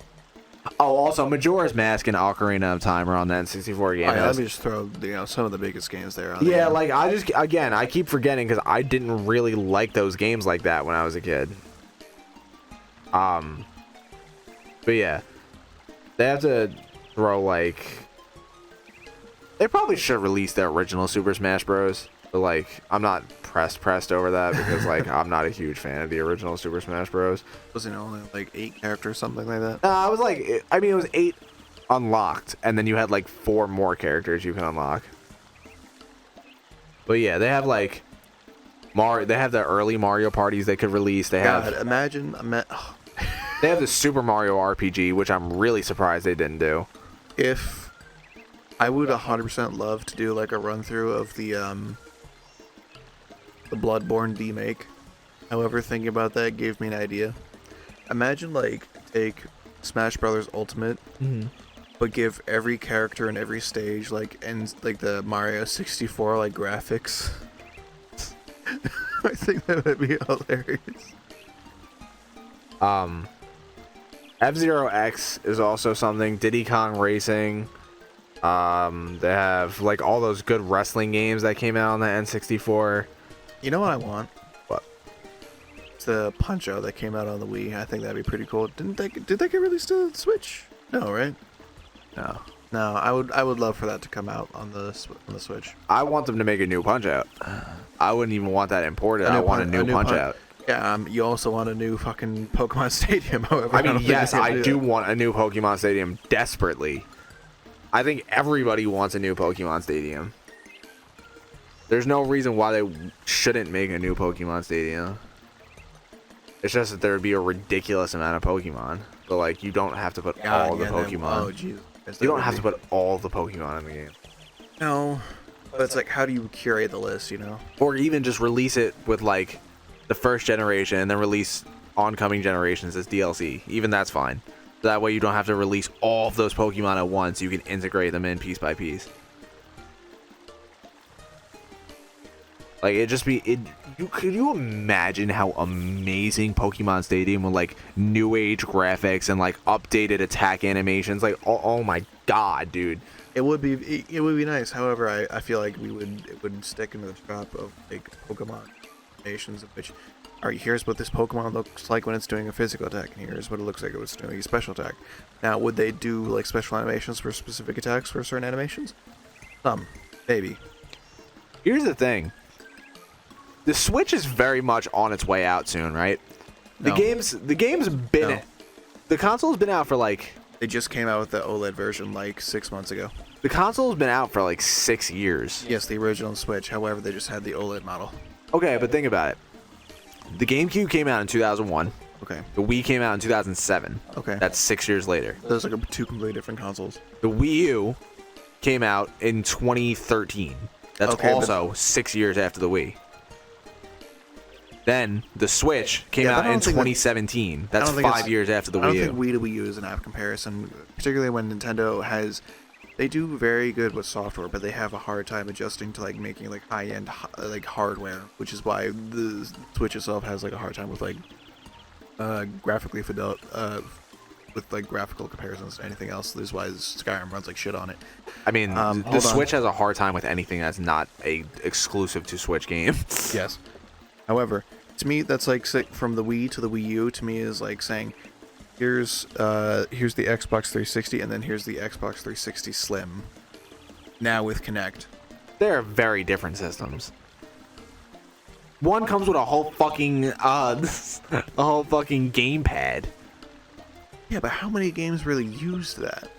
Oh, also Majora's Mask and Ocarina of Time are on the N64 Game Pass. Let me just throw some of the biggest games there on. Yeah, like I keep forgetting because I didn't really like those games like that when I was a kid. But yeah, they have to throw like. They probably should release the original Super Smash Bros. But like, I'm not pressed over that because like I'm not a huge fan of the original Super Smash Bros. Wasn't it only like 8 characters, something like that? I was like, I mean, it was 8 unlocked, and then you had like 4 more characters you can unlock. But yeah, they have like They have the early Mario parties they could release. They have. They have the Super Mario RPG, which I'm really surprised they didn't do. If I would 100% love to do like a run through of the Bloodborne remake. However, thinking about that gave me an idea. Imagine like take Smash Brothers Ultimate, but give every character in every stage like the Mario 64 like graphics. I think that would be hilarious. F-Zero X is also something. Diddy Kong Racing. They have like all those good wrestling games that came out on the N64. You know what I want? What? It's the Punch-Out that came out on the Wii. I think that'd be pretty cool. Did they get released to the Switch? No, right? No. No, I would love for that to come out on the Switch. I want them to make a new Punch-Out. I wouldn't even want that imported. I want a new Punch-Out. Yeah, you also want a new fucking Pokemon Stadium, however. I mean, yes, I do want a new Pokemon Stadium desperately. I think everybody wants a new Pokemon Stadium. There's no reason why they shouldn't make a new Pokemon Stadium. It's just that there would be a ridiculous amount of Pokemon. But, like, you don't have to put all the Pokemon. Oh, jeez. You don't have to put all the Pokemon in the game. No. But it's like, how do you curate the list, you know? Or even just release it with, like, the first generation and then release oncoming generations as DLC. Even that's fine. That way you don't have to release all of those Pokemon at once. You can integrate them in piece by piece. Like, could you imagine how amazing Pokemon Stadium with like new age graphics and like updated attack animations? Like, oh my god, dude. It would be nice. However, I feel like it would stick into the trap of like Pokemon animations of which, all right, here's what this Pokemon looks like when it's doing a physical attack, and here's what it looks like when it's doing a special attack. Now, would they do like special animations for specific attacks for certain animations? Maybe. Here's the thing. The Switch is very much on its way out soon, right? No. The game's been No. The console's been out for like. They just came out with the OLED version like 6 months ago. The console's been out for like 6 years. Yes, the original Switch. However, they just had the OLED model. Okay, but think about it. The GameCube came out in 2001. Okay. The Wii came out in 2007. Okay. That's 6 years later. Those are two completely different consoles. The Wii U came out in 2013. That's Okay, also 6 years after the Wii. Then the Switch came out in 2017. That's 5 years after the Wii U. I don't think Wii to Wii U is an app comparison, particularly when Nintendo has. They do very good with software, but they have a hard time adjusting to like making like high-end like hardware, which is why the Switch itself has like a hard time with like graphically with like graphical comparisons to anything else. This is why Skyrim runs like shit on it. I mean, the Switch has a hard time with anything that's not a exclusive to Switch game. Yes. However, to me, that's like from the Wii to the Wii U. To me, is like saying, here's the Xbox 360, and then here's the Xbox 360 Slim. Now with Kinect. They're very different systems. One comes with a whole fucking gamepad. Yeah, but how many games really used that?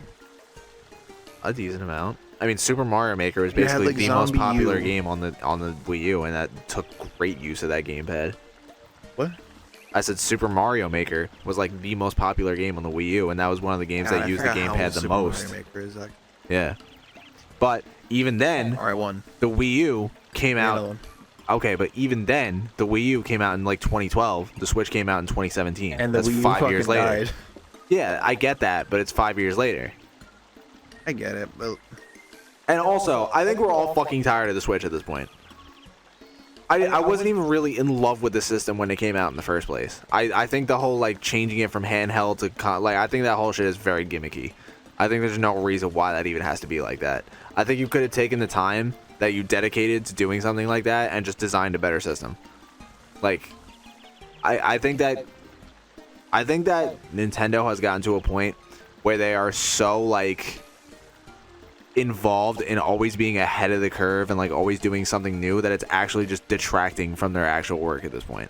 A decent amount. I mean, Super Mario Maker was basically like the most popular game on the Wii U, and that took great use of that gamepad. What? I said Super Mario Maker was like the most popular game on the Wii U, and that was one of the games that used the gamepad the most. Mario Maker is that? Yeah. But even then, the Wii U came out. Okay, but even then, the Wii U came out in like 2012. The Switch came out in 2017. And the That's Wii U 5 years later. died. Yeah, I get that, but it's 5 years later. I get it, but... And also, I think we're all fucking tired of the Switch at this point. I wasn't even really in love with the system when it came out in the first place. I think the whole like changing it from handheld to I think that whole shit is very gimmicky. I think there's no reason why that even has to be like that. I think you could have taken the time that you dedicated to doing something like that and just designed a better system. Like, I think that Nintendo has gotten to a point where they are so like involved in always being ahead of the curve and like always doing something new that it's actually just detracting from their actual work at this point.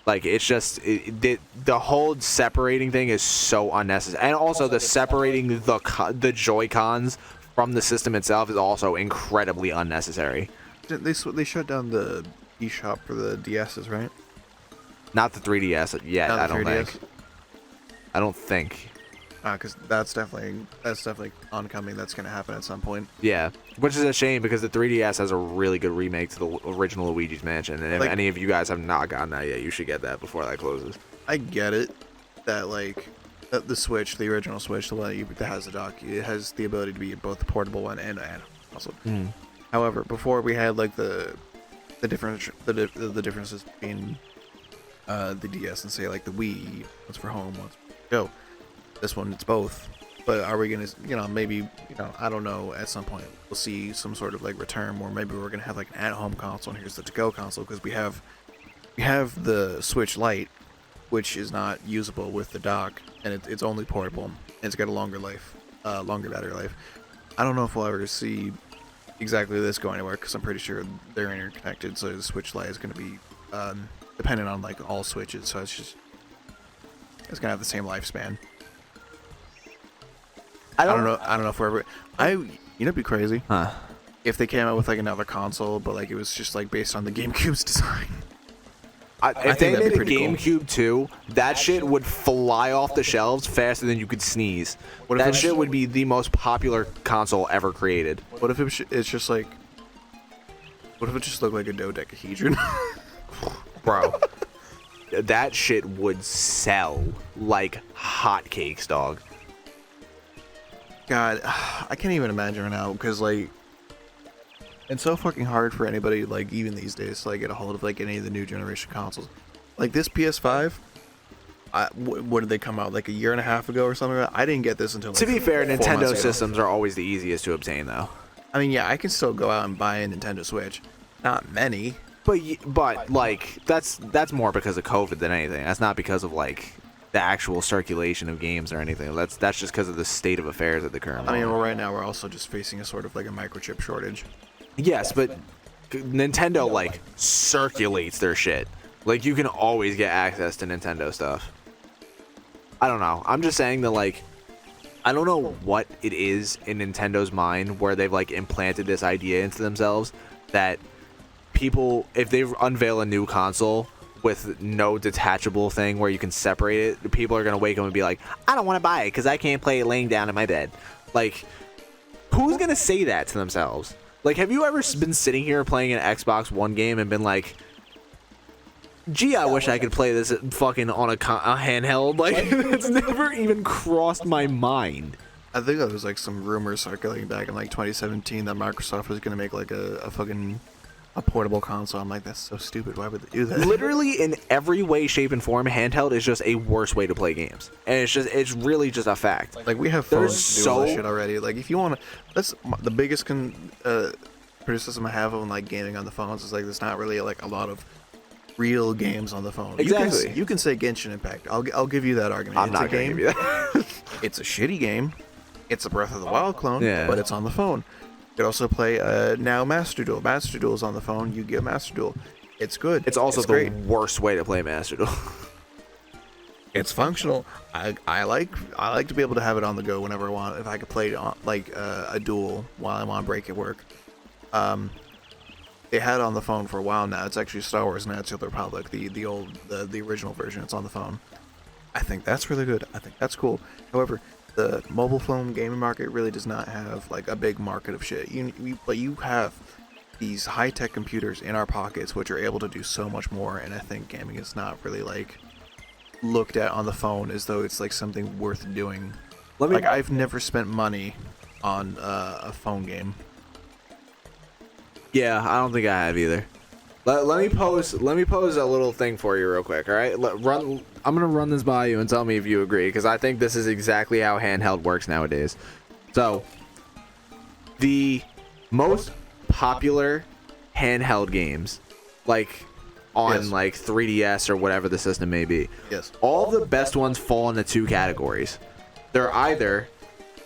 Like, it's just the whole separating thing is so unnecessary, and also the separating the Joy-Cons from the system itself is also incredibly unnecessary. They shut down the eShop for the DSs, right? Not the 3DS yet. I don't think. Because that's definitely oncoming. That's gonna happen at some point. Yeah, which is a shame because the 3DS has a really good remake to the original Luigi's Mansion, and if any of you guys have not gotten that yet, you should get that before that closes. I get it that like the Switch, the original Switch, the one that has the dock, it has the ability to be both the portable one and also. However, before we had like the differences between the DS and say like the Wii, one's for home, one's for go. This one, it's both. But are we gonna, maybe, I don't know, at some point we'll see some sort of like return, or maybe we're gonna have like an at-home console and here's the to-go console, because we have the Switch Lite, which is not usable with the dock, and it's only portable, and it's got a longer battery life. I don't know if we'll ever see exactly this go anywhere, because I'm pretty sure they're interconnected, so the Switch Lite is gonna be dependent on like all Switches, so it's gonna have the same lifespan. I don't know if we're ever. It'd be crazy. Huh. If they came out with like another console, but like it was just like based on the GameCube's design. If they made a GameCube too, that shit would fly off the shelves faster than you could sneeze. That shit would be the most popular console ever created. What if it's just like? What if it just looked like a dodecahedron? Bro, that shit would sell like hotcakes, dog. God, I can't even imagine right now, because like it's so fucking hard for anybody, like even these days, to like get a hold of like any of the new generation consoles. Like this PS5, what did they come out like a year and a half ago or something? I didn't get this until. Like, to be fair, Nintendo systems are always the easiest to obtain, though. I mean, yeah, I can still go out and buy a Nintendo Switch. Not many, but like that's more because of COVID than anything. That's not because of like the actual circulation of games or anything. That's just because of the state of affairs at the current moment. I mean, well, right now we're also just facing a sort of like a microchip shortage. Yes, but Nintendo like circulates their shit. Like, you can always get access to Nintendo stuff. I don't know. I'm just saying that like I don't know what it is in Nintendo's mind where they've like implanted this idea into themselves that people, if they unveil a new console with no detachable thing where you can separate it, people are gonna wake up and be like, I don't want to buy it because I can't play it laying down in my bed. Like, who's gonna say that to themselves? Like, have you ever been sitting here playing an Xbox One game and been like, gee, I wish I could play this fucking on a handheld? Like, it's never even crossed my mind. I think there was like some rumors circulating back in like 2017 that Microsoft was gonna make like a fucking a portable console. I'm like, that's so stupid. Why would they do that? Literally in every way, shape, and form, handheld is just a worse way to play games, and it's really just a fact. Like, we have phones to do all this shit already. Like, if you want to, that's the biggest criticism I have on like gaming on the phones is like there's not really like a lot of real games on the phone. Exactly. You can say Genshin Impact. I'll give you that argument. I'm not gonna give you that. It's a shitty game. It's a Breath of the Wild clone, Yeah. but it's on the phone. You could also play now Master Duel. Master Duel is on the phone. You get Master Duel. It's good. It's also the great. worst way to play Master Duel. It's functional. I like to be able to have it on the go whenever I want. If I could play it on like a duel while I'm on break at work. They had it on the phone for a while now. It's actually Star Wars Knights of the Republic, the original version. It's on the phone. I think that's really good. I think that's cool. However, the mobile phone gaming market really does not have like a big market of shit. But you have these high-tech computers in our pockets which are able to do so much more, and I think gaming is not really like looked at on the phone as though it's like something worth doing. Like, I've never spent money on a phone game. Yeah, I don't think I have either. Let me pose a little thing for you real quick, all right? I'm gonna run this by you and tell me if you agree, because I think this is exactly how handheld works nowadays. So, the most popular handheld games, like on like 3DS or whatever the system may be, all the best ones fall into two categories. They're either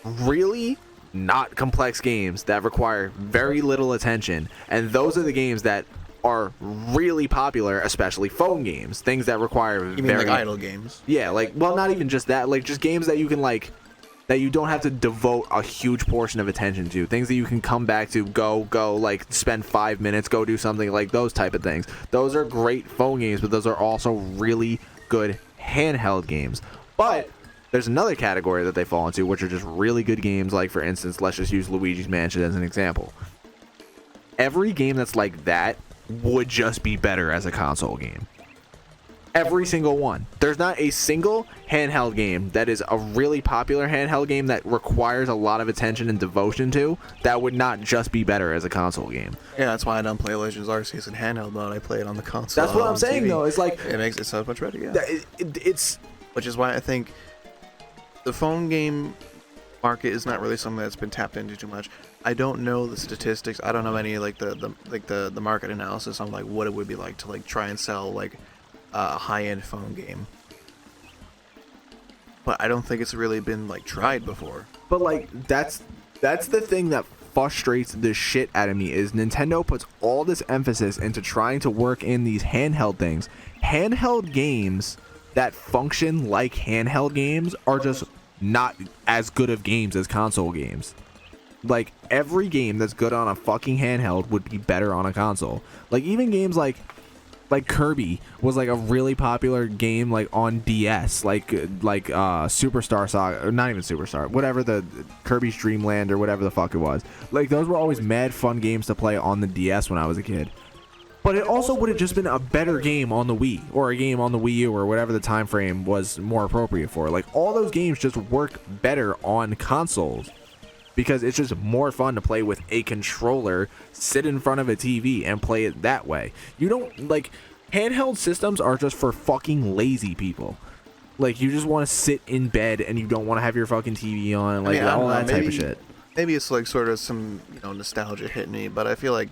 really not complex games that require very little attention, and those are the games that are really popular, especially phone games, things that require You mean like idle games? Yeah, like, well, not even just that, like just games that you can like that you don't have to devote a huge portion of attention to, things that you can come back to, go like spend 5 minutes, go do something, like those type of things. Those are great phone games, but those are also really good handheld games. But there's another category that they fall into, which are just really good games. Like, for instance, let's just use Luigi's Mansion as an example. Every game that's like that would just be better as a console game. Every single one. There's not a single handheld game that is a really popular handheld game that requires a lot of attention and devotion to that would not just be better as a console game. Yeah, that's why I don't play Legends Arceus in handheld mode. I play it on the console. That's what I'm saying, TV. though. It's like, it makes it so much better. Yeah, it's which is why I think the phone game market is not really something that's been tapped into too much. I don't know the statistics. I don't know any like the market analysis on like what it would be like to like try and sell like a high-end phone game. But I don't think it's really been like tried before. But like that's the thing that frustrates the shit out of me is Nintendo puts all this emphasis into trying to work in these handheld things. Handheld games that function like handheld games are just not as good of games as console games. Like, every game that's good on a fucking handheld would be better on a console. Like, even games like Kirby was like a really popular game like on DS, like Superstar Saga, or not even Superstar, whatever, the Kirby's Dream Land or whatever the fuck it was. Like, those were always mad fun games to play on the DS when I was a kid. But it also would have just been a better game on the Wii, or a game on the Wii U, or whatever the time frame was more appropriate for. Like, all those games just work better on consoles because it's just more fun to play with a controller, sit in front of a TV, and play it that way. You don't, like, handheld systems are just for fucking lazy people. Like, you just want to sit in bed and you don't want to have your fucking TV on, like, all that type of shit. Maybe it's like sort of some, nostalgia hitting me, but I feel like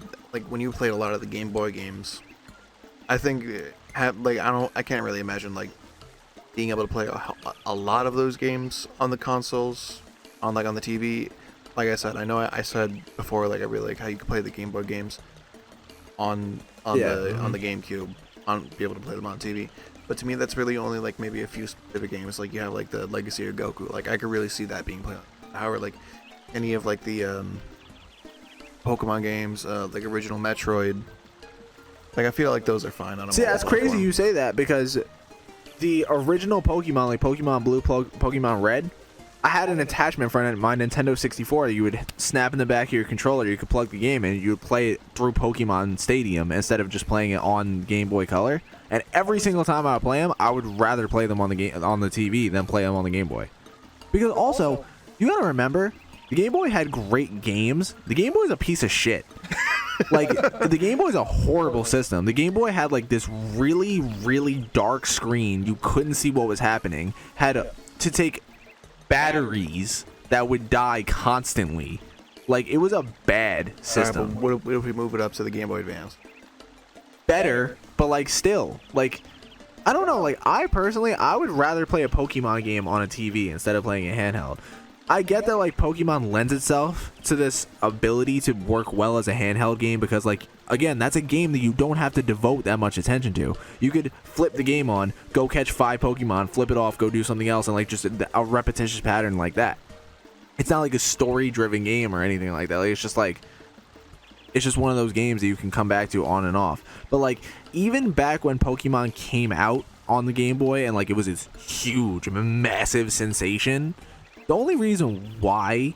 when you played a lot of the Game Boy games, I think I can't really imagine like being able to play a lot of those games on the consoles, on the TV. Like I said, I know I said before, like I really like how you could play the Game Boy games on the GameCube, be able to play them on TV. But to me, that's really only like maybe a few specific games. Like you have like the Legacy of Goku. Like I could really see that being played. However, like any of like the Pokemon games, like original Metroid, Like, I feel like those are fine on a See, that's crazy platform. you say that, because the original Pokemon, like Pokemon Blue, Pokemon Red, I had an attachment for my Nintendo 64 that you would snap in the back of your controller. You could plug the game in, and you would play it through Pokemon Stadium instead of just playing it on Game Boy Color. And every single time I would play them, I would rather play them on the TV than play them on the Game Boy. Because also, you gotta remember, the Game Boy had great games. The Game Boy is a piece of shit. Like, the Game Boy is a horrible system. The Game Boy had like this really, really dark screen. You couldn't see what was happening. Had to take batteries that would die constantly. Like, it was a bad system. Right, but what if we move it up to the Game Boy Advance? Better, but like still, like, I don't know. Like, I personally, I would rather play a Pokemon game on a TV instead of playing a handheld. I get that like Pokemon lends itself to this ability to work well as a handheld game because, like, again, that's a game that you don't have to devote that much attention to. You could flip the game on, go catch 5 Pokemon, flip it off, go do something else, and like just a repetitious pattern like that. It's not like a story-driven game or anything like that. Like, it's just one of those games that you can come back to on and off. But like, even back when Pokemon came out on the Game Boy and like it was this huge, massive sensation, the only reason why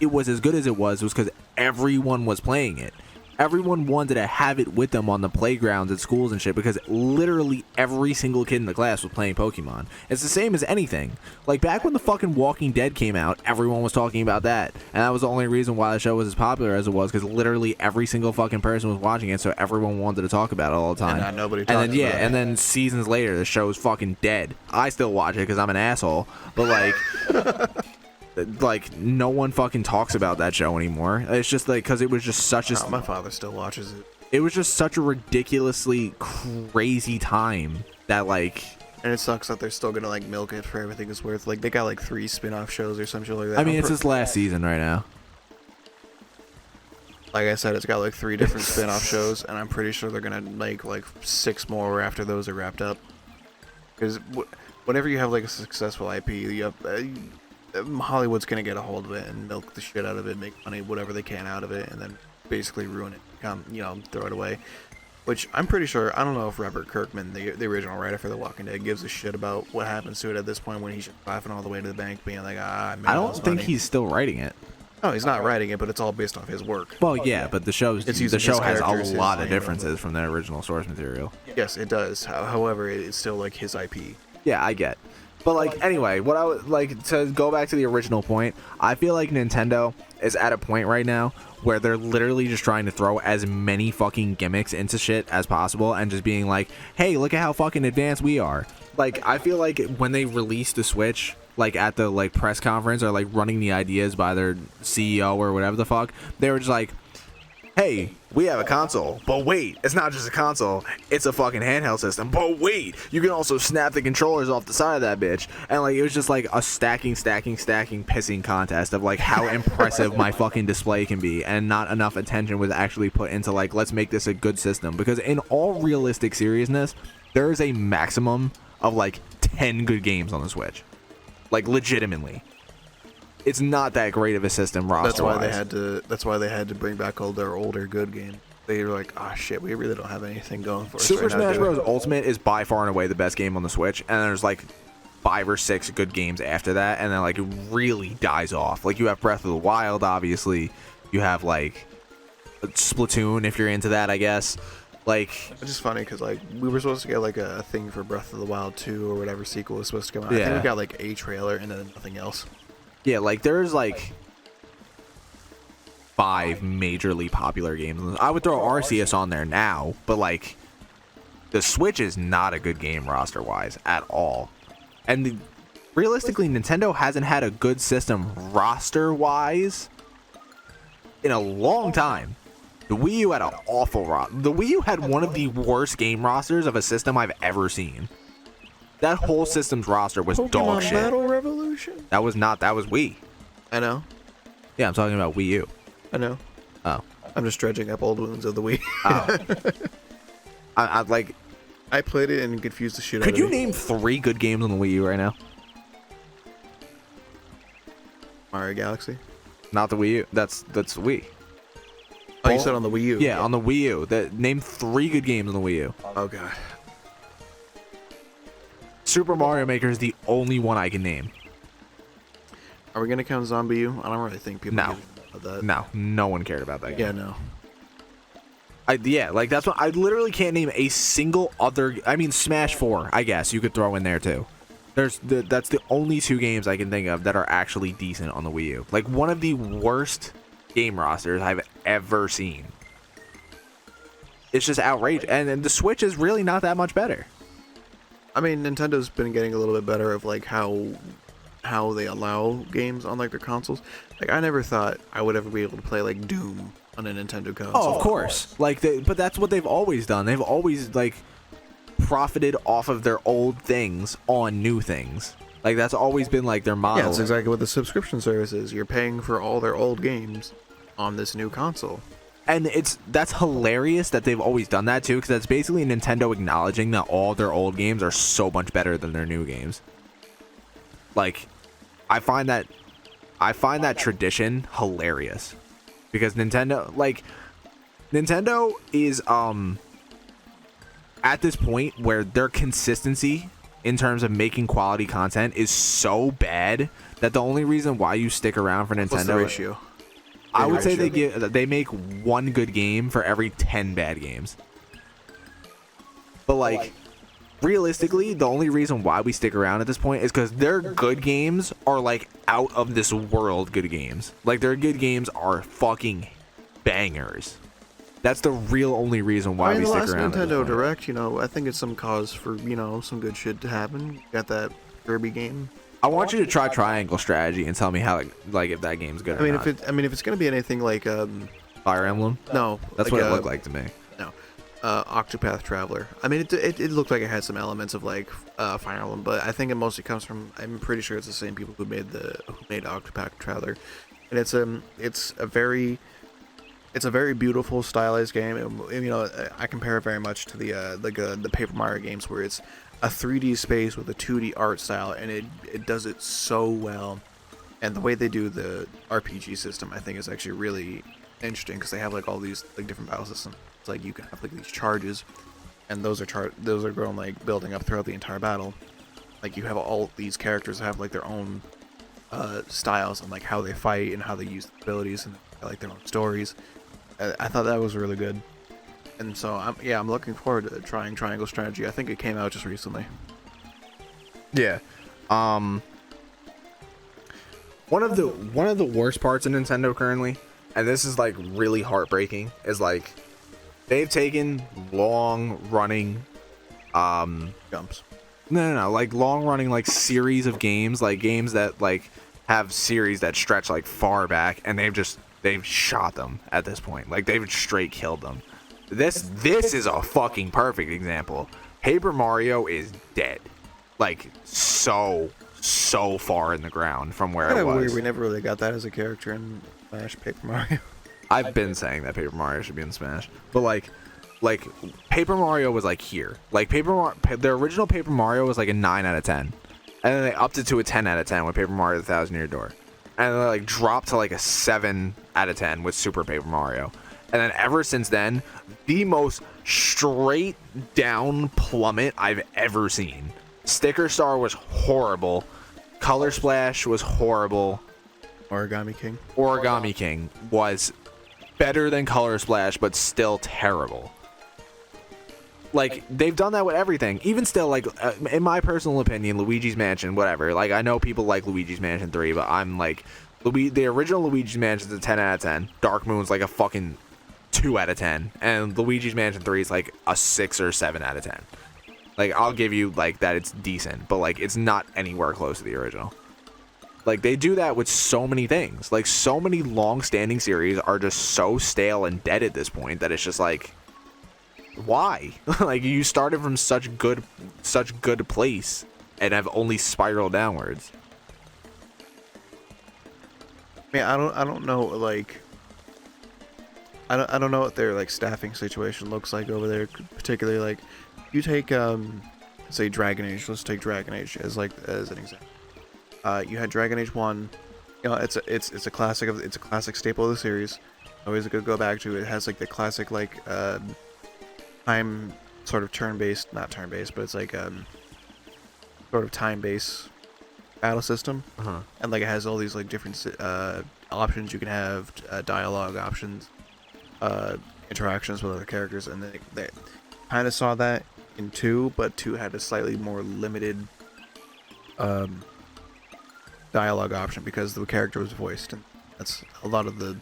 it was as good as it was because everyone was playing it. Everyone wanted to have it with them on the playgrounds at schools and shit because literally every single kid in the class was playing Pokemon. It's the same as anything. Like, back when the fucking Walking Dead came out, everyone was talking about that. And that was the only reason why the show was as popular as it was, because literally every single fucking person was watching it, so everyone wanted to talk about it all the time. And nobody talks about it. And it. then seasons later, the show is fucking dead. I still watch it because I'm an asshole. But like, no one fucking talks about that show anymore. It's just like, because it was just such a... my father still watches it. It was just such a ridiculously crazy time that, like... And it sucks that they're still gonna like milk it for everything it's worth. Like, they got like 3 spin-off shows or some shit like that. I mean, it's its last season right now. Like I said, it's got like 3 different spin-off shows, and I'm pretty sure they're gonna make like 6 more after those are wrapped up. Because whenever you have like a successful IP, you have... Hollywood's gonna get a hold of it and milk the shit out of it, make money, whatever they can out of it, and then basically ruin it, throw it away. Which I'm pretty sure, I don't know if Robert Kirkman, the original writer for The Walking Dead, gives a shit about what happens to it at this point when he's just laughing all the way to the bank, being like, I don't think he's still writing it. No, he's not writing it, but it's all based off his work. Well, yeah, but the show has a lot of differences from the original source material. Yes, it does. However, it's still like his IP. Yeah, I get. But like, anyway, what I would like to go back to the original point, I feel like Nintendo is at a point right now where they're literally just trying to throw as many fucking gimmicks into shit as possible and just being like, hey, look at how fucking advanced we are. Like, I feel like when they released the Switch, like at the like press conference or like running the ideas by their CEO or whatever the fuck, they were just like, hey, we have a console, but wait, it's not just a console, it's a fucking handheld system, but wait, you can also snap the controllers off the side of that bitch. And like, it was just like a stacking pissing contest of like how impressive my fucking display can be, and not enough attention was actually put into like, let's make this a good system. Because in all realistic seriousness, there is a maximum of like 10 good games on the Switch. Like, legitimately. It's not that great of a system roster-wise. That's why they had to bring back all their older good games. They were like, oh shit, we really don't have anything going for us. Super Smash Bros. Ultimate is by far and away the best game on the Switch, and there's like 5 or 6 good games after that, and then like it really dies off. Like, you have Breath of the Wild, obviously. You have like Splatoon, if you're into that, I guess. Like, it's just funny because like we were supposed to get like a thing for Breath of the Wild 2 or whatever sequel was supposed to come out. Yeah. I think we got like a trailer and then nothing else. Yeah, like there's like 5 majorly popular games. I would throw Arceus on there now, but like the Switch is not a good game roster-wise at all. And realistically, Nintendo hasn't had a good system roster-wise in a long time. The Wii U had an awful roster. The Wii U had one of the worst game rosters of a system I've ever seen. That whole system's roster was dog shit. Battle Revolution? That was Wii. I know. Yeah, I'm talking about Wii U. I know. Oh. I'm just dredging up old wounds of the Wii. Oh. I played it and confused the shit out of me. Could you name 3 good games on the Wii U right now? Mario Galaxy? Not the Wii U. That's Wii. Oh, you said on the Wii U? Yeah, on the Wii U. Name 3 good games on the Wii U. Oh god. Super Mario Maker is the only one I can name. Are we gonna count Zombie U? I don't really think people No. give about that. No one cared about that game. Yeah, no. Like that's what I literally can't name a single other. I mean, Smash 4, I guess you could throw in there too. That's the only 2 games I can think of that are actually decent on the Wii U. Like one of the worst game rosters I've ever seen. It's just outrageous, and the Switch is really not that much better. I mean, Nintendo's been getting a little bit better of like how they allow games on like their consoles. Like I never thought I would ever be able to play like Doom on a Nintendo console. Oh, of course. Like, but that's what they've always done. They've always like profited off of their old things on new things. Like that's always been like their model. Yeah, that's exactly what the subscription service is. You're paying for all their old games on this new console. And that's hilarious that they've always done that too, because that's basically Nintendo acknowledging that all their old games are so much better than their new games. Like, I find that tradition hilarious, because Nintendo is at this point where their consistency in terms of making quality content is so bad that the only reason why you stick around for Nintendo. What's the ratio? I would say they make 1 good game for every 10 bad games. But like realistically, the only reason why we stick around at this point is because their good games are like out of this world good games. Like their good games are fucking bangers. That's the real only reason why we stick around. The last Nintendo Direct, I think it's some cause for some good shit to happen. Got that Kirby game. I want you to try Triangle Strategy and tell me how like if that game's good. Or not. If it's gonna be anything like Fire Emblem. No, that's what it looked like to me. No, Octopath Traveler. I mean, it looked like it had some elements of like Fire Emblem, but I think it mostly comes from. I'm pretty sure it's the same people who made Octopath Traveler, and it's a very beautiful stylized game. I compare it very much to the Paper Mario games, where it's a 3D space with a 2D art style, and it does it so well. And the way they do the RPG system, I think, is actually really interesting, because they have like all these like different battle systems. It's like you can have like these charges, and those are going like building up throughout the entire battle. Like you have all these characters that have like their own styles and like how they fight and how they use the abilities and like their own stories. I thought that was really good. And so I'm looking forward to trying Triangle Strategy. I think it came out just recently. Yeah. One of the worst parts of Nintendo currently, and this is like really heartbreaking, is like they've taken long running jumps. No, like long running like series of games, like games that like have series that stretch like far back, and they've shot them at this point. Like they've straight killed them. This is a fucking perfect example. Paper Mario is dead. Like so far in the ground from where it was. Weird. We never really got that as a character in Smash Paper Mario. I've been saying that Paper Mario should be in Smash, but like Paper Mario was like here. Like the original Paper Mario was like a 9 out of 10, and then they upped it to a 10 out of 10 with Paper Mario: The Thousand Year Door, and then like dropped to like a 7 out of 10 with Super Paper Mario. And then ever since then, the most straight down plummet I've ever seen. Sticker Star was horrible. Color Splash was horrible. Origami King was better than Color Splash, but still terrible. Like, they've done that with everything. Even still, like, in my personal opinion, Luigi's Mansion, whatever. Like, I know people like Luigi's Mansion 3, but I'm like, the original Luigi's Mansion is a 10 out of 10. Dark Moon's like a fucking 2 out of 10, and Luigi's Mansion 3 is like a 6 or 7 out of 10. Like, I'll give you like that it's decent, but like it's not anywhere close to the original. Like, they do that with so many things. Like, so many long-standing series are just so stale and dead at this point that it's just like, why? Like, you started from such good place and have only spiraled downwards. I don't know, like, I don't know what their like staffing situation looks like over there, particularly like you take say Dragon Age. Let's take Dragon Age as an example. You had Dragon Age 1. It's a classic staple of the series. always go back to. It has like the classic like time sort of turn-based, not turn-based, but it's like sort of time-based battle system. And like it has all these like different options you can have, dialogue options, interactions with other characters, and they kind of saw that in 2, but 2 had a slightly more limited dialogue option because the character was voiced, and that's a lot of the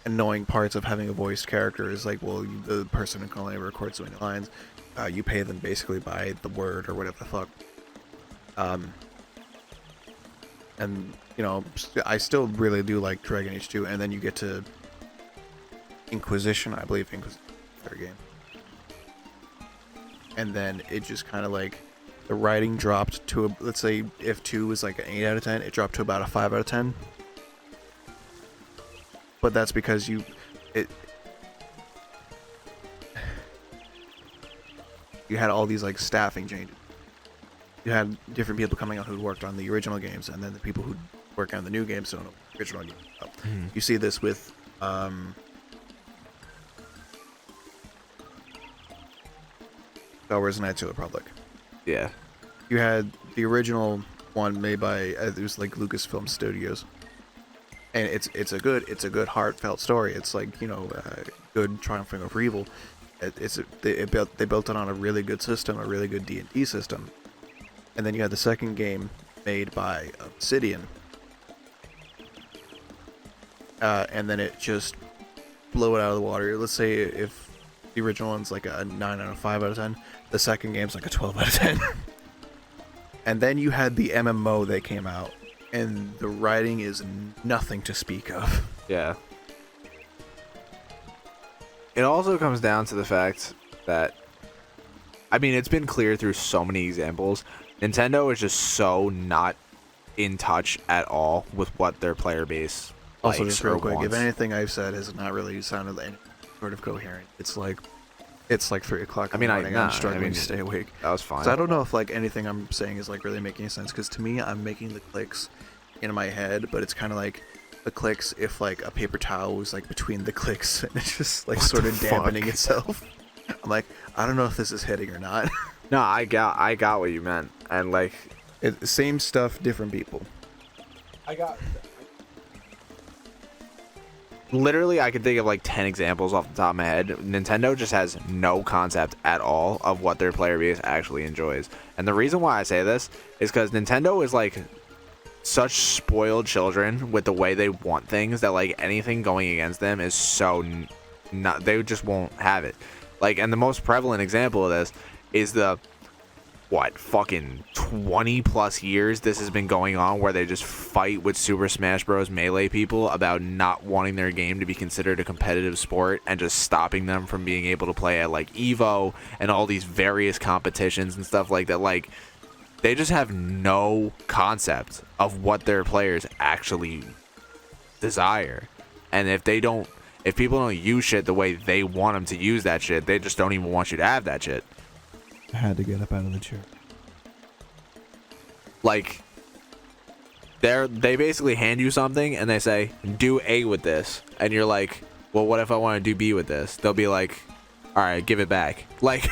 annoying parts of having a voiced character is like, well, the person can only record so many lines. You pay them basically by the word or whatever the fuck. And you know, I still really do like Dragon Age 2, and then you get to Inquisition, I believe Inquisition third game, and then it just kind of like the writing dropped to a, let's say if 2 was like an 8 out of 10, it dropped to about a 5 out of 10. But that's because you had all these like staffing changes. You had different people coming out who worked on the original games, and then the people who work on the new games don't know the original games. You see this with Star Wars Knights of the Republic. Yeah. You had the original one made by it was like Lucasfilm Studios, and it's a good heartfelt story. It's like, you know, good triumphing over evil. They built it on a really good system, a really good D&D system. And then you had the second game made by Obsidian, and then it just blew it out of the water. Let's say if the original one's like a 9 out of 5 out of 10, the second game's like a 12 out of 10. And then you had the MMO that came out, and the writing is nothing to speak of. Yeah. It also comes down to the fact that, I mean, it's been clear through so many examples, Nintendo is just so not in touch at all with what their player base likes. Also, just real quick, wants. if anything I've said has not really sounded any sort of coherent, it's like 3 o'clock in the morning. I'm struggling to stay awake. That was fine. So I don't know if like anything I'm saying is like really making sense, because to me, I'm making the clicks in my head, but it's kind of like the clicks if like a paper towel was like between the clicks, and it's just like sort of dampening itself. I'm like, I don't know if this is hitting or not. No, I got what you meant, and like, same stuff, different people. Literally, I could think of like 10 examples off the top of my head. Nintendo just has no concept at all of what their player base actually enjoys. And the reason why I say this is because Nintendo is like such spoiled children with the way they want things that like anything going against them is so not, they just won't have it. Like, and the most prevalent example of this is the fucking 20 plus years this has been going on, where they just fight with Super Smash Bros. Melee people about not wanting their game to be considered a competitive sport and just stopping them from being able to play at like Evo and all these various competitions and stuff like that. Like, they just have no concept of what their players actually desire. And if people don't use shit the way they want them to use that shit, they just don't even want you to have that shit. I had to get up out of the chair. Like, they basically hand you something and they say, do A with this, and you're like, well, what if I want to do B with this? They'll be like, all right, give it back. Like,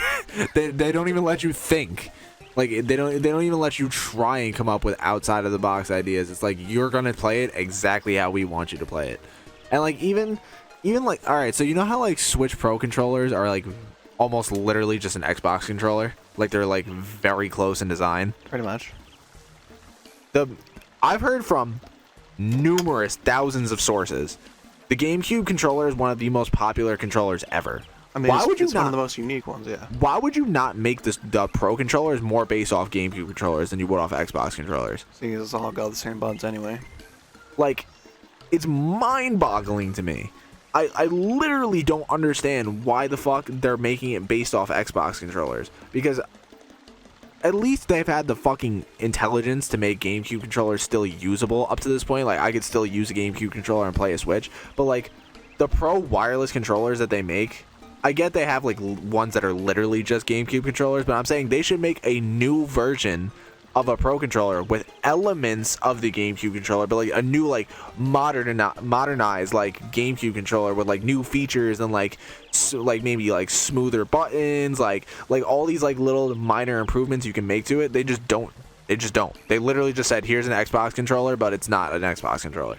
they don't even let you think. Like, they don't even let you try and come up with outside of the box ideas. It's like, you're gonna play it exactly how we want you to play it. And like, even like, all right, so you know how like Switch Pro controllers are like almost literally just an Xbox controller? Like, they're like very close in design. Pretty much. I've heard from numerous thousands of sources, the GameCube controller is one of the most popular controllers ever. I mean, it's one of the most unique ones, yeah. Why would you not make the Pro controllers more based off GameCube controllers than you would off Xbox controllers? Seeing as it's all got the same buttons anyway. Like, it's mind-boggling to me. I literally don't understand why the fuck they're making it based off Xbox controllers. Because at least they've had the fucking intelligence to make GameCube controllers still usable up to this point. Like, I could still use a GameCube controller and play a Switch. But, like, the Pro wireless controllers that they make, I get they have like ones that are literally just GameCube controllers, but I'm saying they should make a new version of a Pro Controller with elements of the GameCube controller, but like a new like modernized like GameCube controller with like new features and like maybe like smoother buttons, like all these like little minor improvements you can make to it. They just don't. They literally just said, here's an Xbox controller, but it's not an Xbox controller.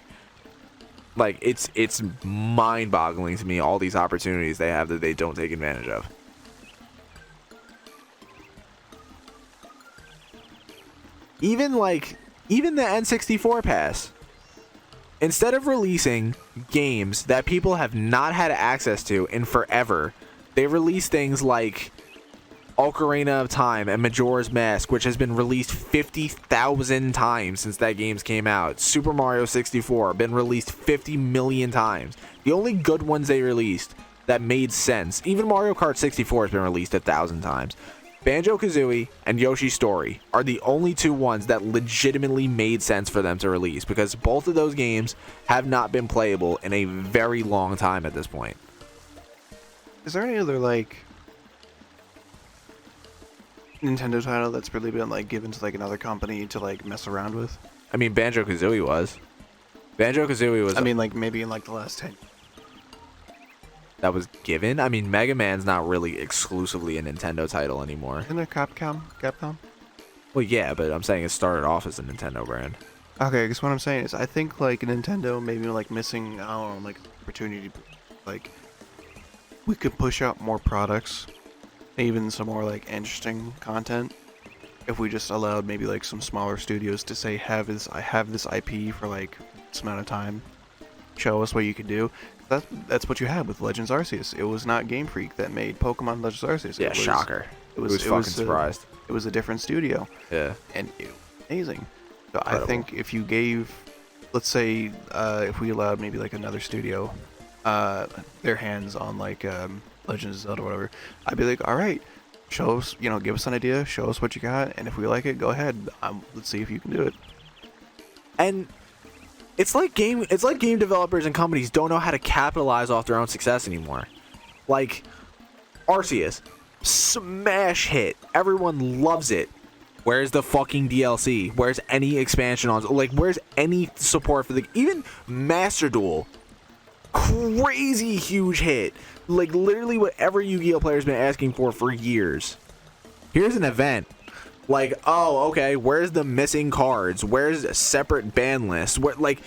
Like it's mind-boggling to me, all these opportunities they have that they don't take advantage of. Even the N64 pass, instead of releasing games that people have not had access to in forever, they release things like Ocarina of Time and Majora's Mask, which has been released 50,000 times since that games came out. Super Mario 64 been released 50 million times. The only good ones they released that made sense, even Mario Kart 64 has been released 1,000 times. Banjo-Kazooie and Yoshi's Story are the only two ones that legitimately made sense for them to release, because both of those games have not been playable in a very long time at this point. Is there any other like Nintendo title that's really been like given to like another company to like mess around with? I mean, Banjo-Kazooie was. Banjo-Kazooie was. I mean, like maybe in like the last 10. That was given. I mean, Mega Man's not really exclusively a Nintendo title anymore. Isn't it Capcom? Well, yeah, but I'm saying it started off as a Nintendo brand. Okay, I guess what I'm saying is I think like Nintendo maybe like missing, I don't know, like opportunity, like we could push out more products, even some more like interesting content, if we just allowed maybe like some smaller studios to say, I have this IP for like this amount of time, show us what you can do. That's what you had with Legends Arceus. It was not Game Freak that made Pokemon Legends Arceus. Yeah, shocker. It was fucking surprised. It was a different studio. Yeah. And it was amazing. So incredible. I think if you gave, let's say, if we allowed maybe like another studio, their hands on like Legends of Zelda or whatever, I'd be like, all right, show us, give us an idea, show us what you got, and if we like it, go ahead. Let's see if you can do it. And it's like game developers and companies don't know how to capitalize off their own success anymore. Like Arceus, smash hit, everyone loves it. Where's the fucking DLC? Where's any expansion on? Like, where's any support for the even Master Duel? Crazy huge hit. Like literally what every Yu-Gi-Oh player's been asking for years. Here's an event. Like, oh, okay, where's the missing cards? Where's a separate ban list? Where, like,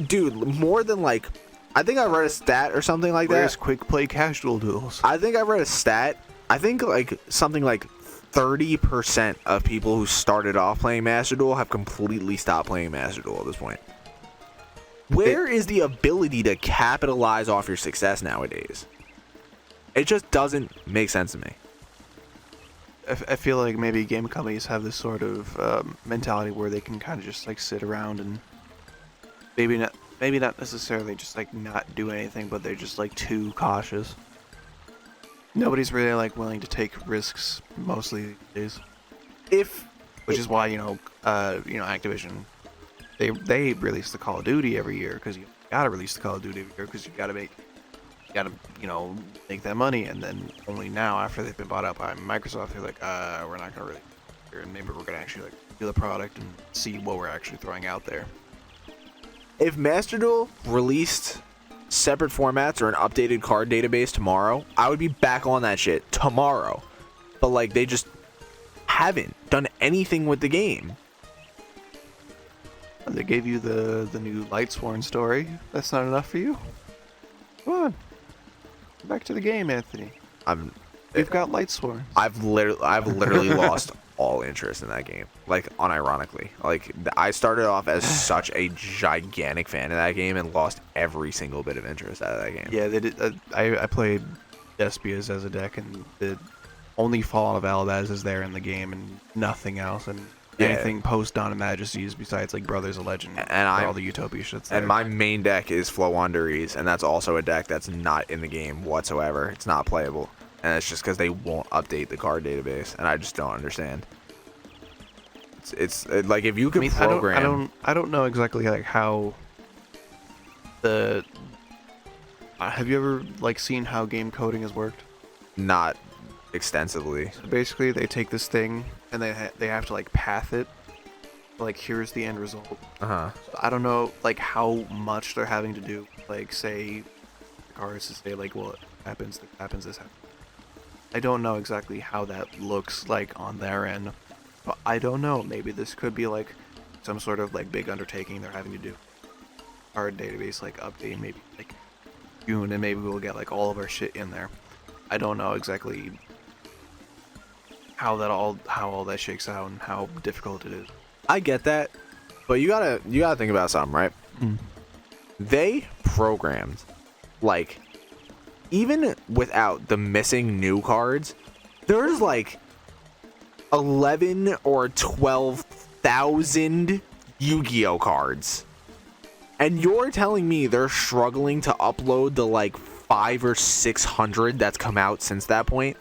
dude, more than like, I think I read a stat or something like that. Where's quick play casual duels? I think I read a stat. I think like something like 30% of people who started off playing Master Duel have completely stopped playing Master Duel at this point. Where is the ability to capitalize off your success nowadays? It just doesn't make sense to me. I feel like maybe game companies have this sort of mentality where they can kind of just like sit around and maybe not necessarily just like not do anything, but they're just like too cautious. Nobody's really like willing to take risks mostly these days. Which is why Activision they release the Call of Duty every year, because you gotta release the Call of Duty every year because you gotta make that money, and then only now after they've been bought out by Microsoft, they're like, we're not gonna really, and maybe we're gonna actually like do the product and see what we're actually throwing out there. If Master Duel released separate formats or an updated card database tomorrow, I would be back on that shit tomorrow. But like they just haven't done anything with the game. They gave you the new Lightsworn story. That's not enough for you? Come on. Back to the game, Anthony. We've got Lightsworn. I've literally lost all interest in that game. Like, unironically. Like, I started off as such a gigantic fan of that game and lost every single bit of interest out of that game. Yeah, they did. I played Despia's as a deck, and the only Fallen of Alabaz is there in the game, and nothing else. And anything post Dawn of Majesties besides like Brothers of Legend and all the Utopia shit's there. And my main deck is Flow Wanderies, and that's also a deck that's not in the game whatsoever. It's not playable, and it's just because they won't update the card database, and I just don't understand. It's like if you could program. I don't know exactly like how the. Have you ever like seen how game coding has worked? Not extensively. So basically, they take this thing and they have to like path it. Like, here's the end result. Uh-huh. So I don't know like how much they're having to do. Like, say, cars to say like, well, it happens, this happens, this happens. I don't know exactly how that looks like on their end. But I don't know. Maybe this could be like some sort of like big undertaking they're having to do. Our database like update maybe like June, and maybe we'll get like all of our shit in there. I don't know exactly how all that shakes out and how difficult it is. I get that, but you gotta think about something, right? They programmed, like, even without the missing new cards, there's like 11 or 12,000 Yu-Gi-Oh cards, and you're telling me they're struggling to upload the like 500 or 600 that's come out since that point?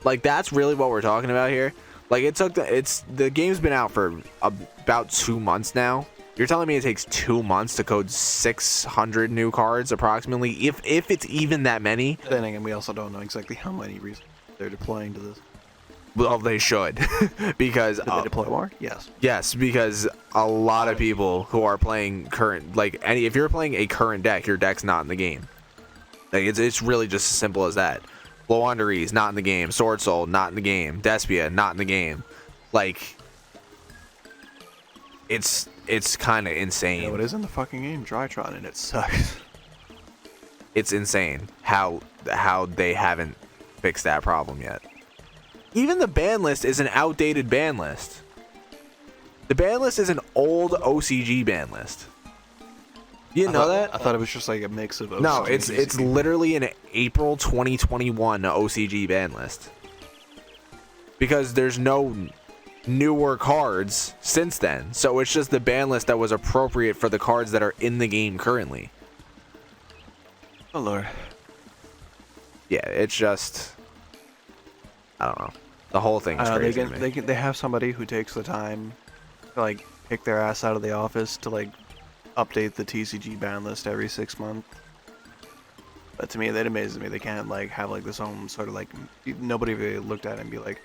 Like, that's really what we're talking about here. Like, the game's been out for about 2 months now. You're telling me it takes 2 months to code 600 new cards, approximately, if it's even that many. Then again, we also don't know exactly how many reasons they're deploying to this. Well, they should, because Did they deploy more? Yes. Yes, because a lot of people who are playing current, like, if you're playing a current deck, your deck's not in the game. Like, it's really just as simple as that. Blow Under Ease, not in the game. Sword Soul, not in the game. Despia, not in the game. Like, it's kind of insane. You know, it is in the fucking game, Drytron, and it sucks. It's insane how they haven't fixed that problem yet. Even the ban list is an outdated ban list. The ban list is an old OCG ban list. You didn't know that? I thought it was just like a mix of OCG. No, it's literally an April 2021 OCG ban list. Because there's no newer cards since then. So it's just the ban list that was appropriate for the cards that are in the game currently. Oh lord. Yeah, it's just, I don't know. The whole thing is crazy to me. They have somebody who takes the time to like pick their ass out of the office to like update the TCG ban list every 6 months. But to me, that amazes me. They can't like have like this own sort of like, nobody really looked at it and be like,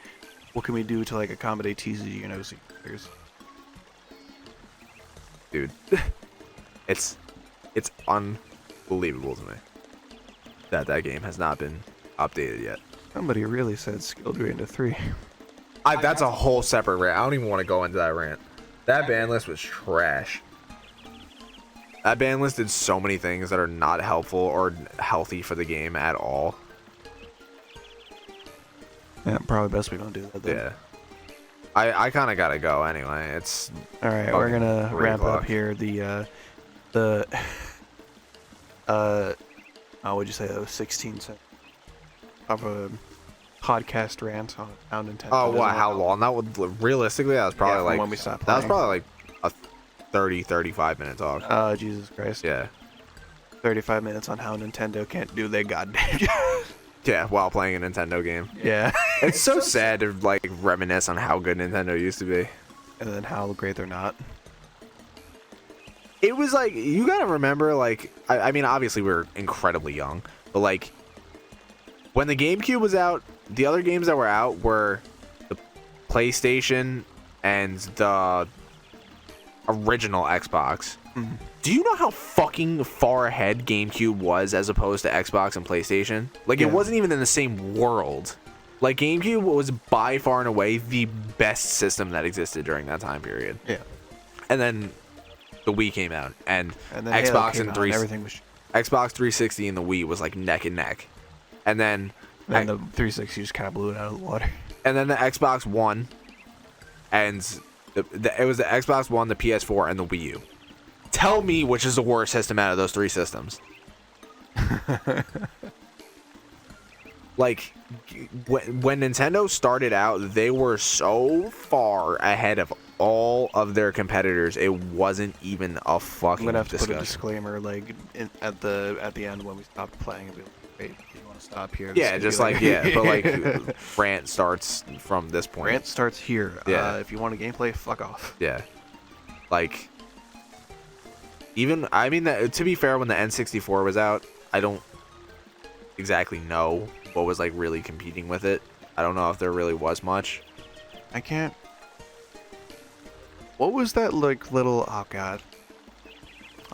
what can we do to like accommodate TCG and OCG players? Dude, it's unbelievable to me that game has not been updated yet. Somebody really said skill drain to 3. That's a whole separate rant. I don't even want to go into that rant. That ban list was trash. That ban list did so many things that are not helpful or healthy for the game at all. Yeah, probably best we don't do that then. Yeah. I kind of gotta go anyway. It's all right. We're gonna wrap up here. What'd you say? That was 16 seconds of a podcast rant on how Nintendo. Oh, what? How long? That would realistically, that was probably like when we stopped that was playing. probably like a 30-35 minute talk. Oh, Jesus Christ. Yeah. 35 minutes on how Nintendo can't do their goddamn job. Yeah, while playing a Nintendo game. Yeah. It's so sad to like reminisce on how good Nintendo used to be. And then how great they're not. It was like, you gotta remember, like, I mean, obviously we were incredibly young, but like, when the GameCube was out, the other games that were out were the PlayStation and the original Xbox. Mm-hmm. Do you know how fucking far ahead GameCube was as opposed to Xbox and PlayStation? Like, Yeah. It wasn't even in the same world. Like, GameCube was by far and away the best system that existed during that time period. Yeah. And then the Wii came out, and And then Halo Xbox came and out, 3 everything was. Xbox 360 and the Wii was like neck and neck. And then And the 360 just kind of blew it out of the water. and then the Xbox One, and it was the Xbox One, the PS4, and the Wii U. Tell me which is the worst system out of those three systems. Like, when Nintendo started out, they were so far ahead of all of their competitors. It wasn't even a fucking I'm gonna have to discussion. put a disclaimer like at the end when we stopped playing. And be like, wait, you want to stop here? Yeah, This just could be like yeah, but like rant starts from this point. Rant starts here. Yeah. If you want a gameplay, fuck off. Yeah, like even I mean, to be fair, when the N64 was out, I don't exactly know what was like really competing with it. I don't know if there really was much. I can't. What was that like little? Oh god.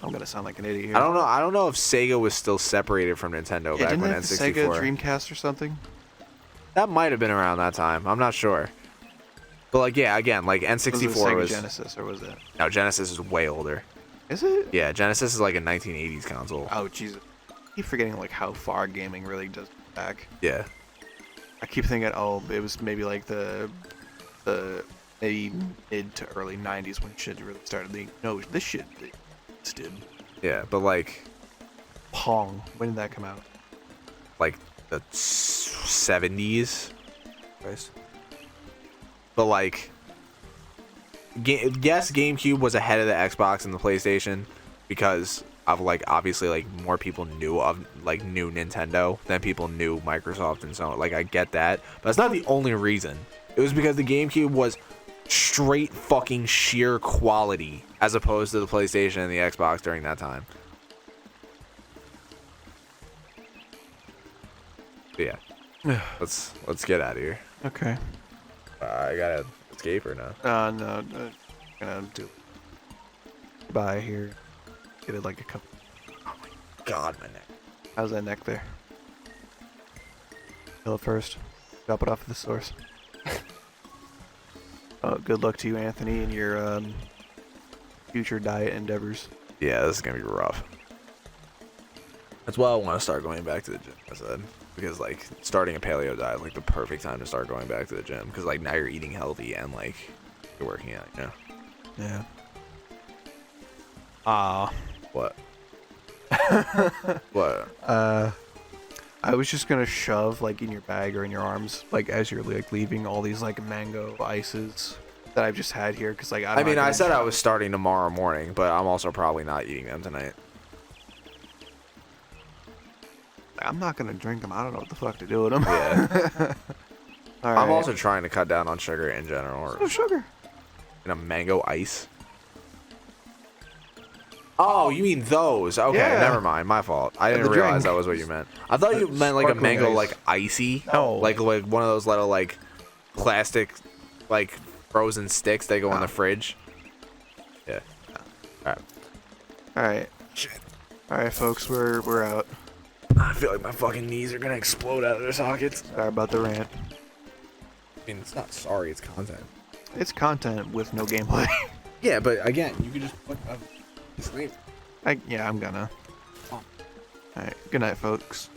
I'm gonna sound like an idiot here. I don't know if Sega was still separated from Nintendo back didn't when they have the N64. Sega Dreamcast or something? That might have been around that time. I'm not sure. But like, yeah, again, like N64 Was it Sega was Genesis or was it? No, Genesis is way older. Is it? Yeah, Genesis is like a 1980s console. Oh Jesus. I keep forgetting like how far gaming really does back. Yeah. I keep thinking, oh, it was maybe like the maybe mid to early 90s when shit really started being. No, this shit did. Yeah, but like Pong. When did that come out? like the 70s. Christ. But like, yes, GameCube was ahead of the Xbox and the PlayStation because of like obviously like more people knew Nintendo than people knew Microsoft and so on. Like I get that, but that's not the only reason. It was because the GameCube was straight fucking sheer quality as opposed to the PlayStation and the Xbox during that time. But yeah, let's get out of here. Okay. I gotta escape or not? No, gonna do. Bye here. Get it like a couple. Oh my god, my neck. How's that neck there? Kill it first. Drop it off at the source. Good luck to you, Anthony, in your future diet endeavors. Yeah, this is gonna be rough. That's why I want to start going back to the gym. I said because like starting a paleo diet is like the perfect time to start going back to the gym because like now you're eating healthy and like you're working out. You know? Yeah. What? What? I was just gonna shove like in your bag or in your arms, like as you're like leaving all these like mango ices that I've just had here, because like I said I was starting tomorrow morning, but I'm also probably not eating them tonight. I'm not gonna drink them. I don't know what the fuck to do with them. Yeah. All right. I'm also trying to cut down on sugar in general. No sugar. In a mango ice. Oh, you mean those? Okay, Yeah. never mind. My fault. I didn't the realize drink. that was what you meant. I thought you meant like a Sparkling mango, ice. like icy. No. Like one of those little like plastic, like frozen sticks that go in the fridge. Yeah. All right. Shit. All right, folks. We're out. I feel like my fucking knees are gonna explode out of their sockets. Sorry about the rant. I mean, it's not sorry. It's content. It's content with no gameplay. Yeah, but again, you could just put a disclaimer. Yeah, I'm gonna. All right. Good night, folks.